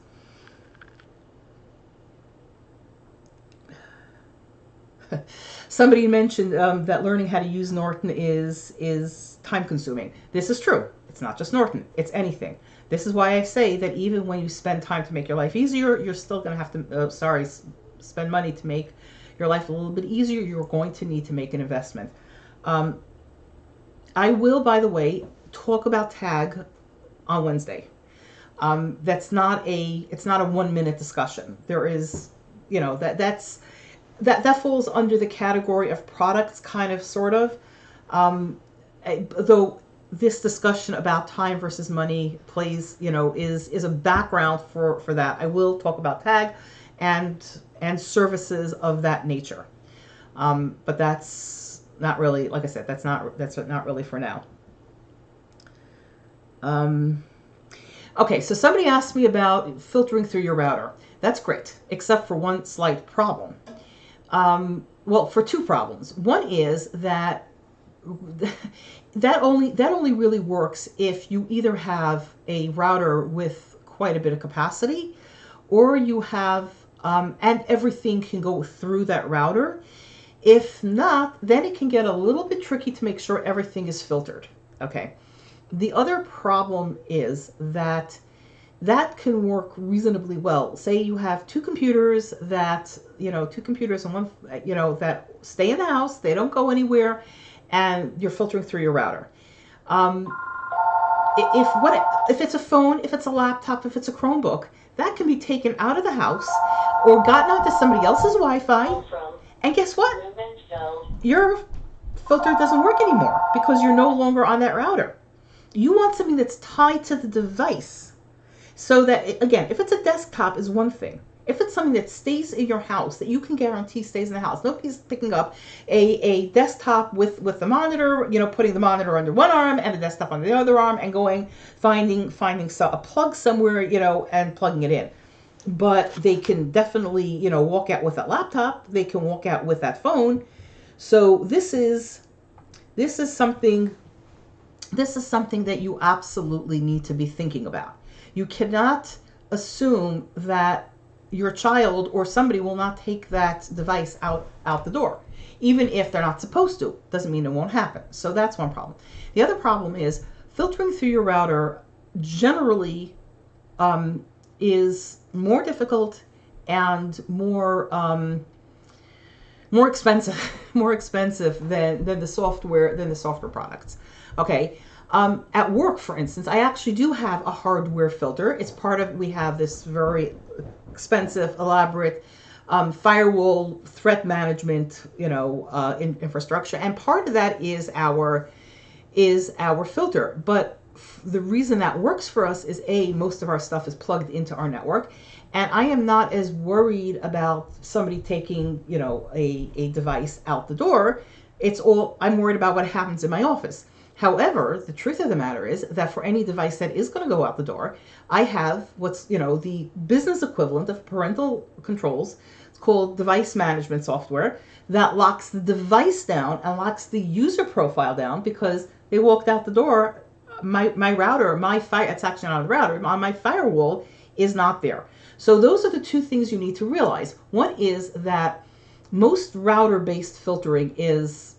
Somebody mentioned that learning how to use Norton is time consuming. This is true. It's not just Norton. It's anything. This is why I say that even when you spend time to make your life easier, you're still going to have to, spend money to make your life a little bit easier. You're going to need to make an investment. I will, by the way, talk about tag on Wednesday. It's not a 1 minute discussion. There is, that falls under the category of products, kind of, sort of. Though this discussion about time versus money plays, is a background for that. I will talk about tag and services of that nature. But that's not really, like I said, that's not really for now. Okay, so somebody asked me about filtering through your router. That's great, except for one slight problem. Well, for two problems. One is that only really works if you either have a router with quite a bit of capacity, or you have and everything can go through that router. If not, then it can get a little bit tricky to make sure everything is filtered. Okay. The other problem is that can work reasonably well. Say you have two computers and one, that stay in the house, they don't go anywhere, and you're filtering through your router. If it's a phone, if it's a laptop, if it's a Chromebook, that can be taken out of the house or gotten onto somebody else's Wi-Fi, and guess what? Your filter doesn't work anymore because you're no longer on that router. You want something that's tied to the device, so that, again, if it's a desktop is one thing. If it's something that stays in your house, that you can guarantee stays in the house, nobody's picking up a desktop with the monitor, putting the monitor under one arm and the desktop on the other arm and finding a plug somewhere, and plugging it in. But they can definitely, walk out with that laptop. They can walk out with that phone. So this is something that you absolutely need to be thinking about. You cannot assume that your child or somebody will not take that device out the door. Even if they're not supposed to, doesn't mean it won't happen. So that's one problem. The other problem is filtering through your router generally is more difficult and more more expensive, more expensive than the software products. Okay. At work, for instance, I actually do have a hardware filter. It's part of, we have this very expensive, elaborate firewall threat management, infrastructure, and part of that is our filter. But the reason that works for us is most of our stuff is plugged into our network, and I am not as worried about somebody taking a device out the door. I'm worried about what happens in my office. However, the truth of the matter is that for any device that is going to go out the door, I have what's the business equivalent of parental controls. It's called device management software that locks the device down and locks the user profile down, because they walked out the door. My router, it's actually not a router, on my firewall is not there. So those are the two things you need to realize. One is that most router-based filtering is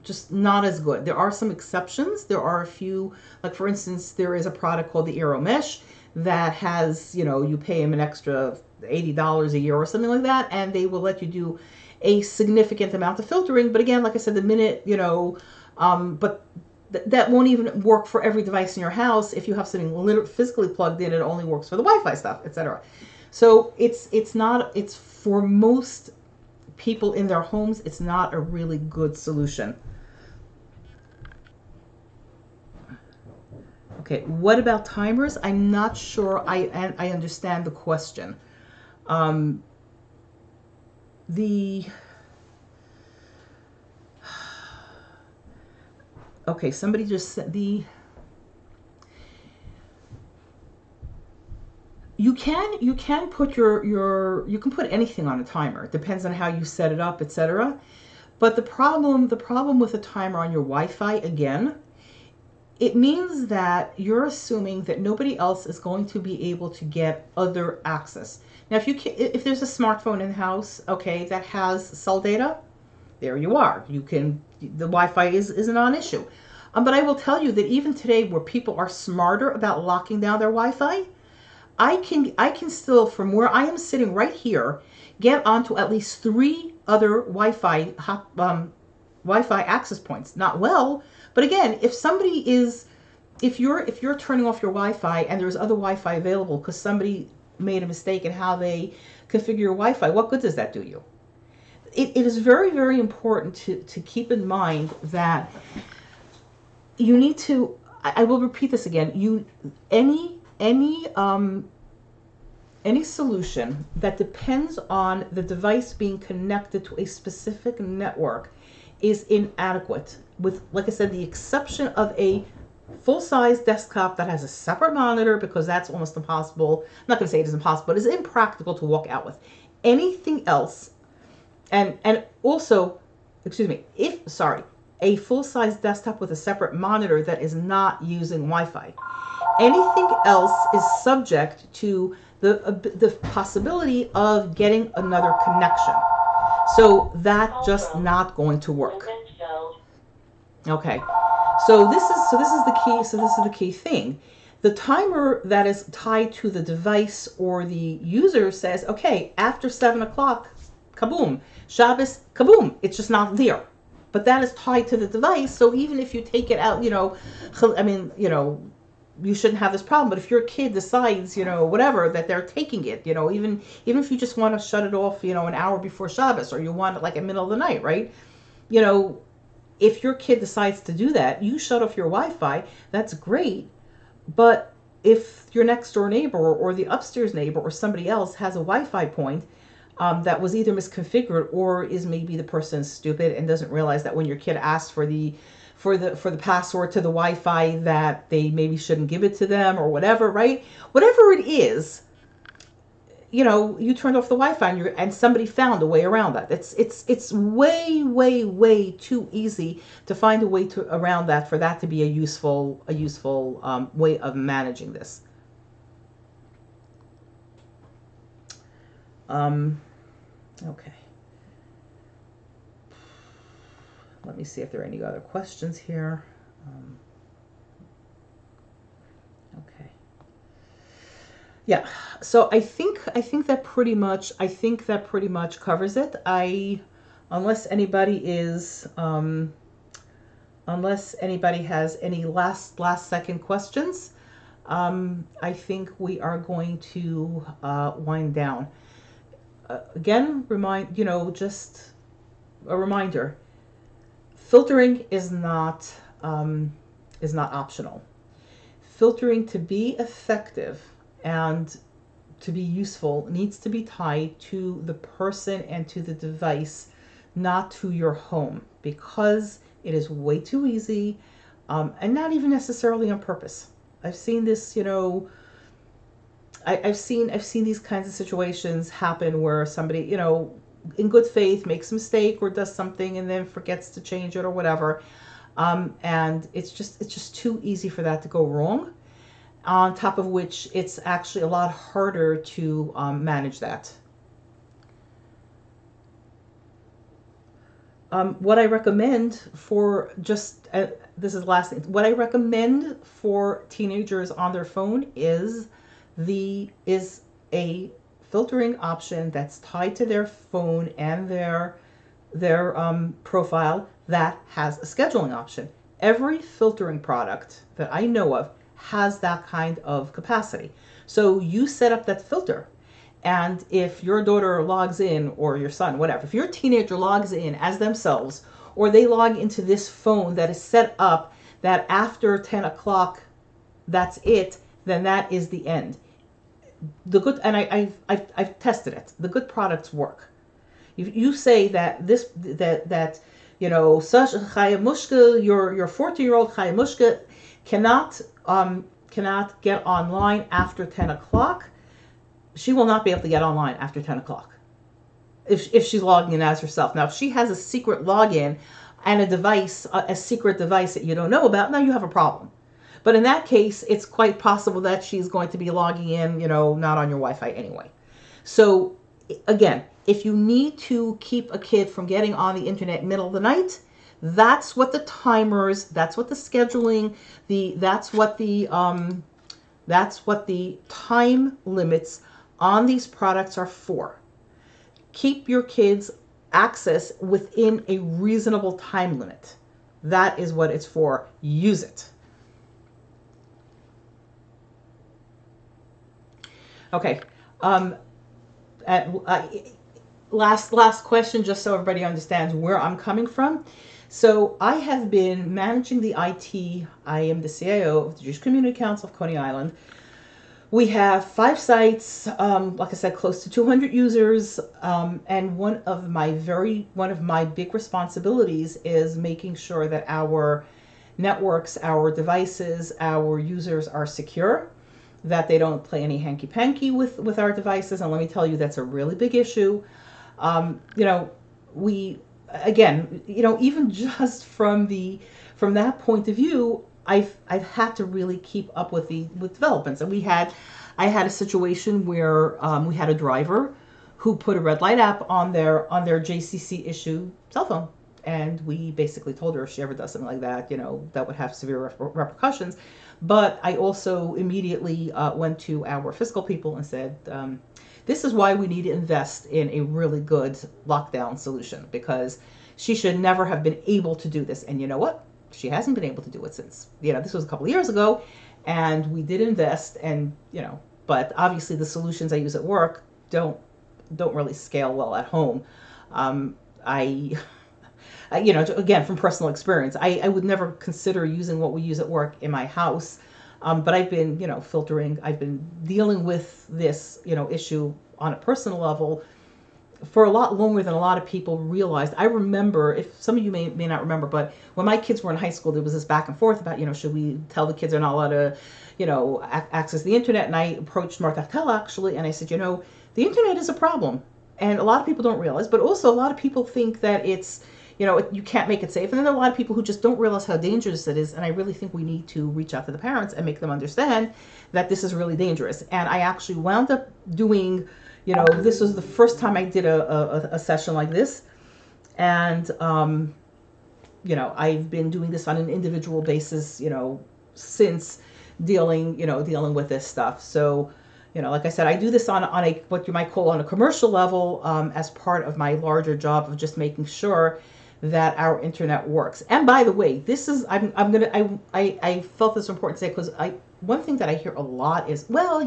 just not as good. There are some exceptions. There are a few, like for instance, there is a product called the AeroMesh that has, you pay them an extra $80 a year or something like that, and they will let you do a significant amount of filtering. But again, like I said, the minute, but that won't even work for every device in your house. If you have something physically plugged in, it only works for the Wi-Fi stuff, etc. So it's for most people in their homes, it's not a really good solution. Okay, what about timers? I'm not sure I understand the question. Okay, somebody just said you can put you can put anything on a timer. It depends on how you set it up, etc. But the problem with a timer on your Wi-Fi, again, it means that you're assuming that nobody else is going to be able to get other access. Now, if there's a smartphone in the house, okay, that has cell data, there you are. The Wi-Fi is a non-issue. But I will tell you that even today, where people are smarter about locking down their Wi-Fi, I can still, from where I am sitting right here, get onto at least 3 other Wi-Fi access points. Not well, but again, if you're turning off your Wi-Fi and there's other Wi-Fi available because somebody made a mistake in how they configure your Wi-Fi, what good does that do you? It is very, very important to keep in mind that you need to, I will repeat this again, any solution that depends on the device being connected to a specific network is inadequate, with, like I said, the exception of a full-size desktop that has a separate monitor, because that's almost impossible. I'm not going to say it is impossible, but it's impractical to walk out with. Anything else, and also, a full-size desktop with a separate monitor that is not using Wi-Fi. Anything else is subject to the possibility of getting another connection. So that's just not going to work. Okay. So this is the key thing. The timer that is tied to the device or the user says, okay, after 7 o'clock, kaboom, Shabbos, kaboom, it's just not there. But that is tied to the device, so even if you take it out, you shouldn't have this problem. But if your kid decides, whatever, that they're taking it, even if you just want to shut it off, an hour before Shabbos, or you want it like in the middle of the night, right? If your kid decides to do that, you shut off your Wi-Fi, that's great. But if your next door neighbor or the upstairs neighbor or somebody else has a Wi-Fi point that was either misconfigured, or is maybe the person stupid and doesn't realize that when your kid asks for the password to the Wi-Fi, that they maybe shouldn't give it to them, or whatever, right? Whatever it is, you turned off the Wi-Fi and somebody found a way around that. It's way, way, way too easy to find a way around that for that to be a useful way of managing this. Okay. Let me see if there are any other questions here. Okay. Yeah. So I think that pretty much covers it. Unless anybody is, unless anybody has any last second questions, I think we are going to wind down. Again, just a reminder: filtering is not optional. Filtering, to be effective and to be useful, needs to be tied to the person and to the device, not to your home, because it is way too easy, and not even necessarily on purpose. I've seen this, I've seen these kinds of situations happen where somebody, in good faith makes a mistake or does something and then forgets to change it or whatever, and it's just too easy for that to go wrong. On top of which, it's actually a lot harder to manage that. What I recommend for just this is the last thing. What I recommend for teenagers on their phone is a filtering option that's tied to their phone and their profile that has a scheduling option. Every filtering product that I know of has that kind of capacity. So you set up that filter, and if your daughter logs in, or your son, whatever, if your teenager logs in as themselves, or they log into this phone that is set up that after 10 o'clock, that's it, then that is the end. The good, and I've tested it. The good products work. You say that such Chaya Mushka, your 14-year-old Chaya Mushka cannot get online after 10 o'clock. She will not be able to get online after 10 o'clock if she's logging in as herself. Now, if she has a secret login and a secret device that you don't know about, now you have a problem. But in that case, it's quite possible that she's going to be logging in, not on your Wi-Fi anyway. So again, if you need to keep a kid from getting on the internet middle of the night, that's what the timers, that's what the scheduling, that's what the time limits on these products are for. Keep your kids' access within a reasonable time limit. That is what it's for. Use it. Okay. Last question, just so everybody understands where I'm coming from. So I have been managing the IT. I am the CIO of the Jewish Community Council of Coney Island. We have 5 sites, like I said, close to 200 users, and one of my big responsibilities is making sure that our networks, our devices, our users are secure, that they don't play any hanky-panky with our devices. And let me tell you, that's a really big issue. We, again, even just from that point of view, I've had to really keep up with developments. And I had a situation where we had a driver who put a red light app on their JCC issue cell phone, and we basically told her if she ever does something like that, that would have severe repercussions. But I also immediately went to our fiscal people and said, this is why we need to invest in a really good lockdown solution, because she should never have been able to do this. And you know what? She hasn't been able to do it since. This was a couple of years ago, and we did invest, and but obviously the solutions I use at work don't really scale well at home. Again, from personal experience, I would never consider using what we use at work in my house. But I've been, filtering. I've been dealing with this, issue on a personal level for a lot longer than a lot of people realized. I remember, if some of you may not remember, but when my kids were in high school, there was this back and forth about, should we tell the kids they're not allowed to, access the internet? And I approached Marta Tell, actually, and I said, the internet is a problem. And a lot of people don't realize, but also a lot of people think that it's, you can't make it safe. And then there are a lot of people who just don't realize how dangerous it is. And I really think we need to reach out to the parents and make them understand that this is really dangerous. And I actually wound up doing, this was the first time I did a session like this. And, I've been doing this on an individual basis, since dealing with this stuff. So, Like I said, I do this on a what you might call on a commercial level, as part of my larger job of just making sure that our internet works. And by the way, this is I'm gonna I felt this important to say, because one thing that I hear a lot is, well,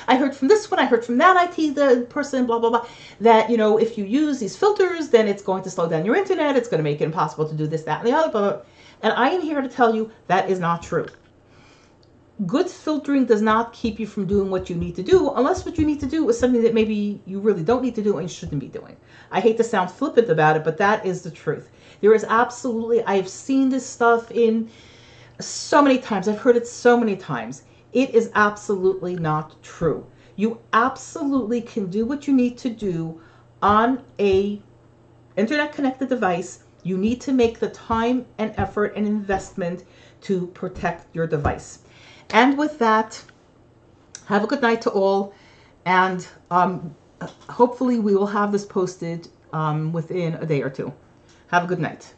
I heard from this one, I heard from that IT the person, blah blah blah, that if you use these filters, then it's going to slow down your internet, it's going to make it impossible to do this, that, and the other, blah, blah. And I am here to tell you that is not true. Good filtering does not keep you from doing what you need to do, unless what you need to do is something that maybe you really don't need to do and you shouldn't be doing. I hate to sound flippant about it, but that is the truth. There is absolutely, I've seen this stuff in so many times, I've heard it so many times. It is absolutely not true. You absolutely can do what you need to do on a internet connected device. You need to make the time and effort and investment to protect your device. And with that, have a good night to all, and hopefully we will have this posted within a day or two. Have a good night.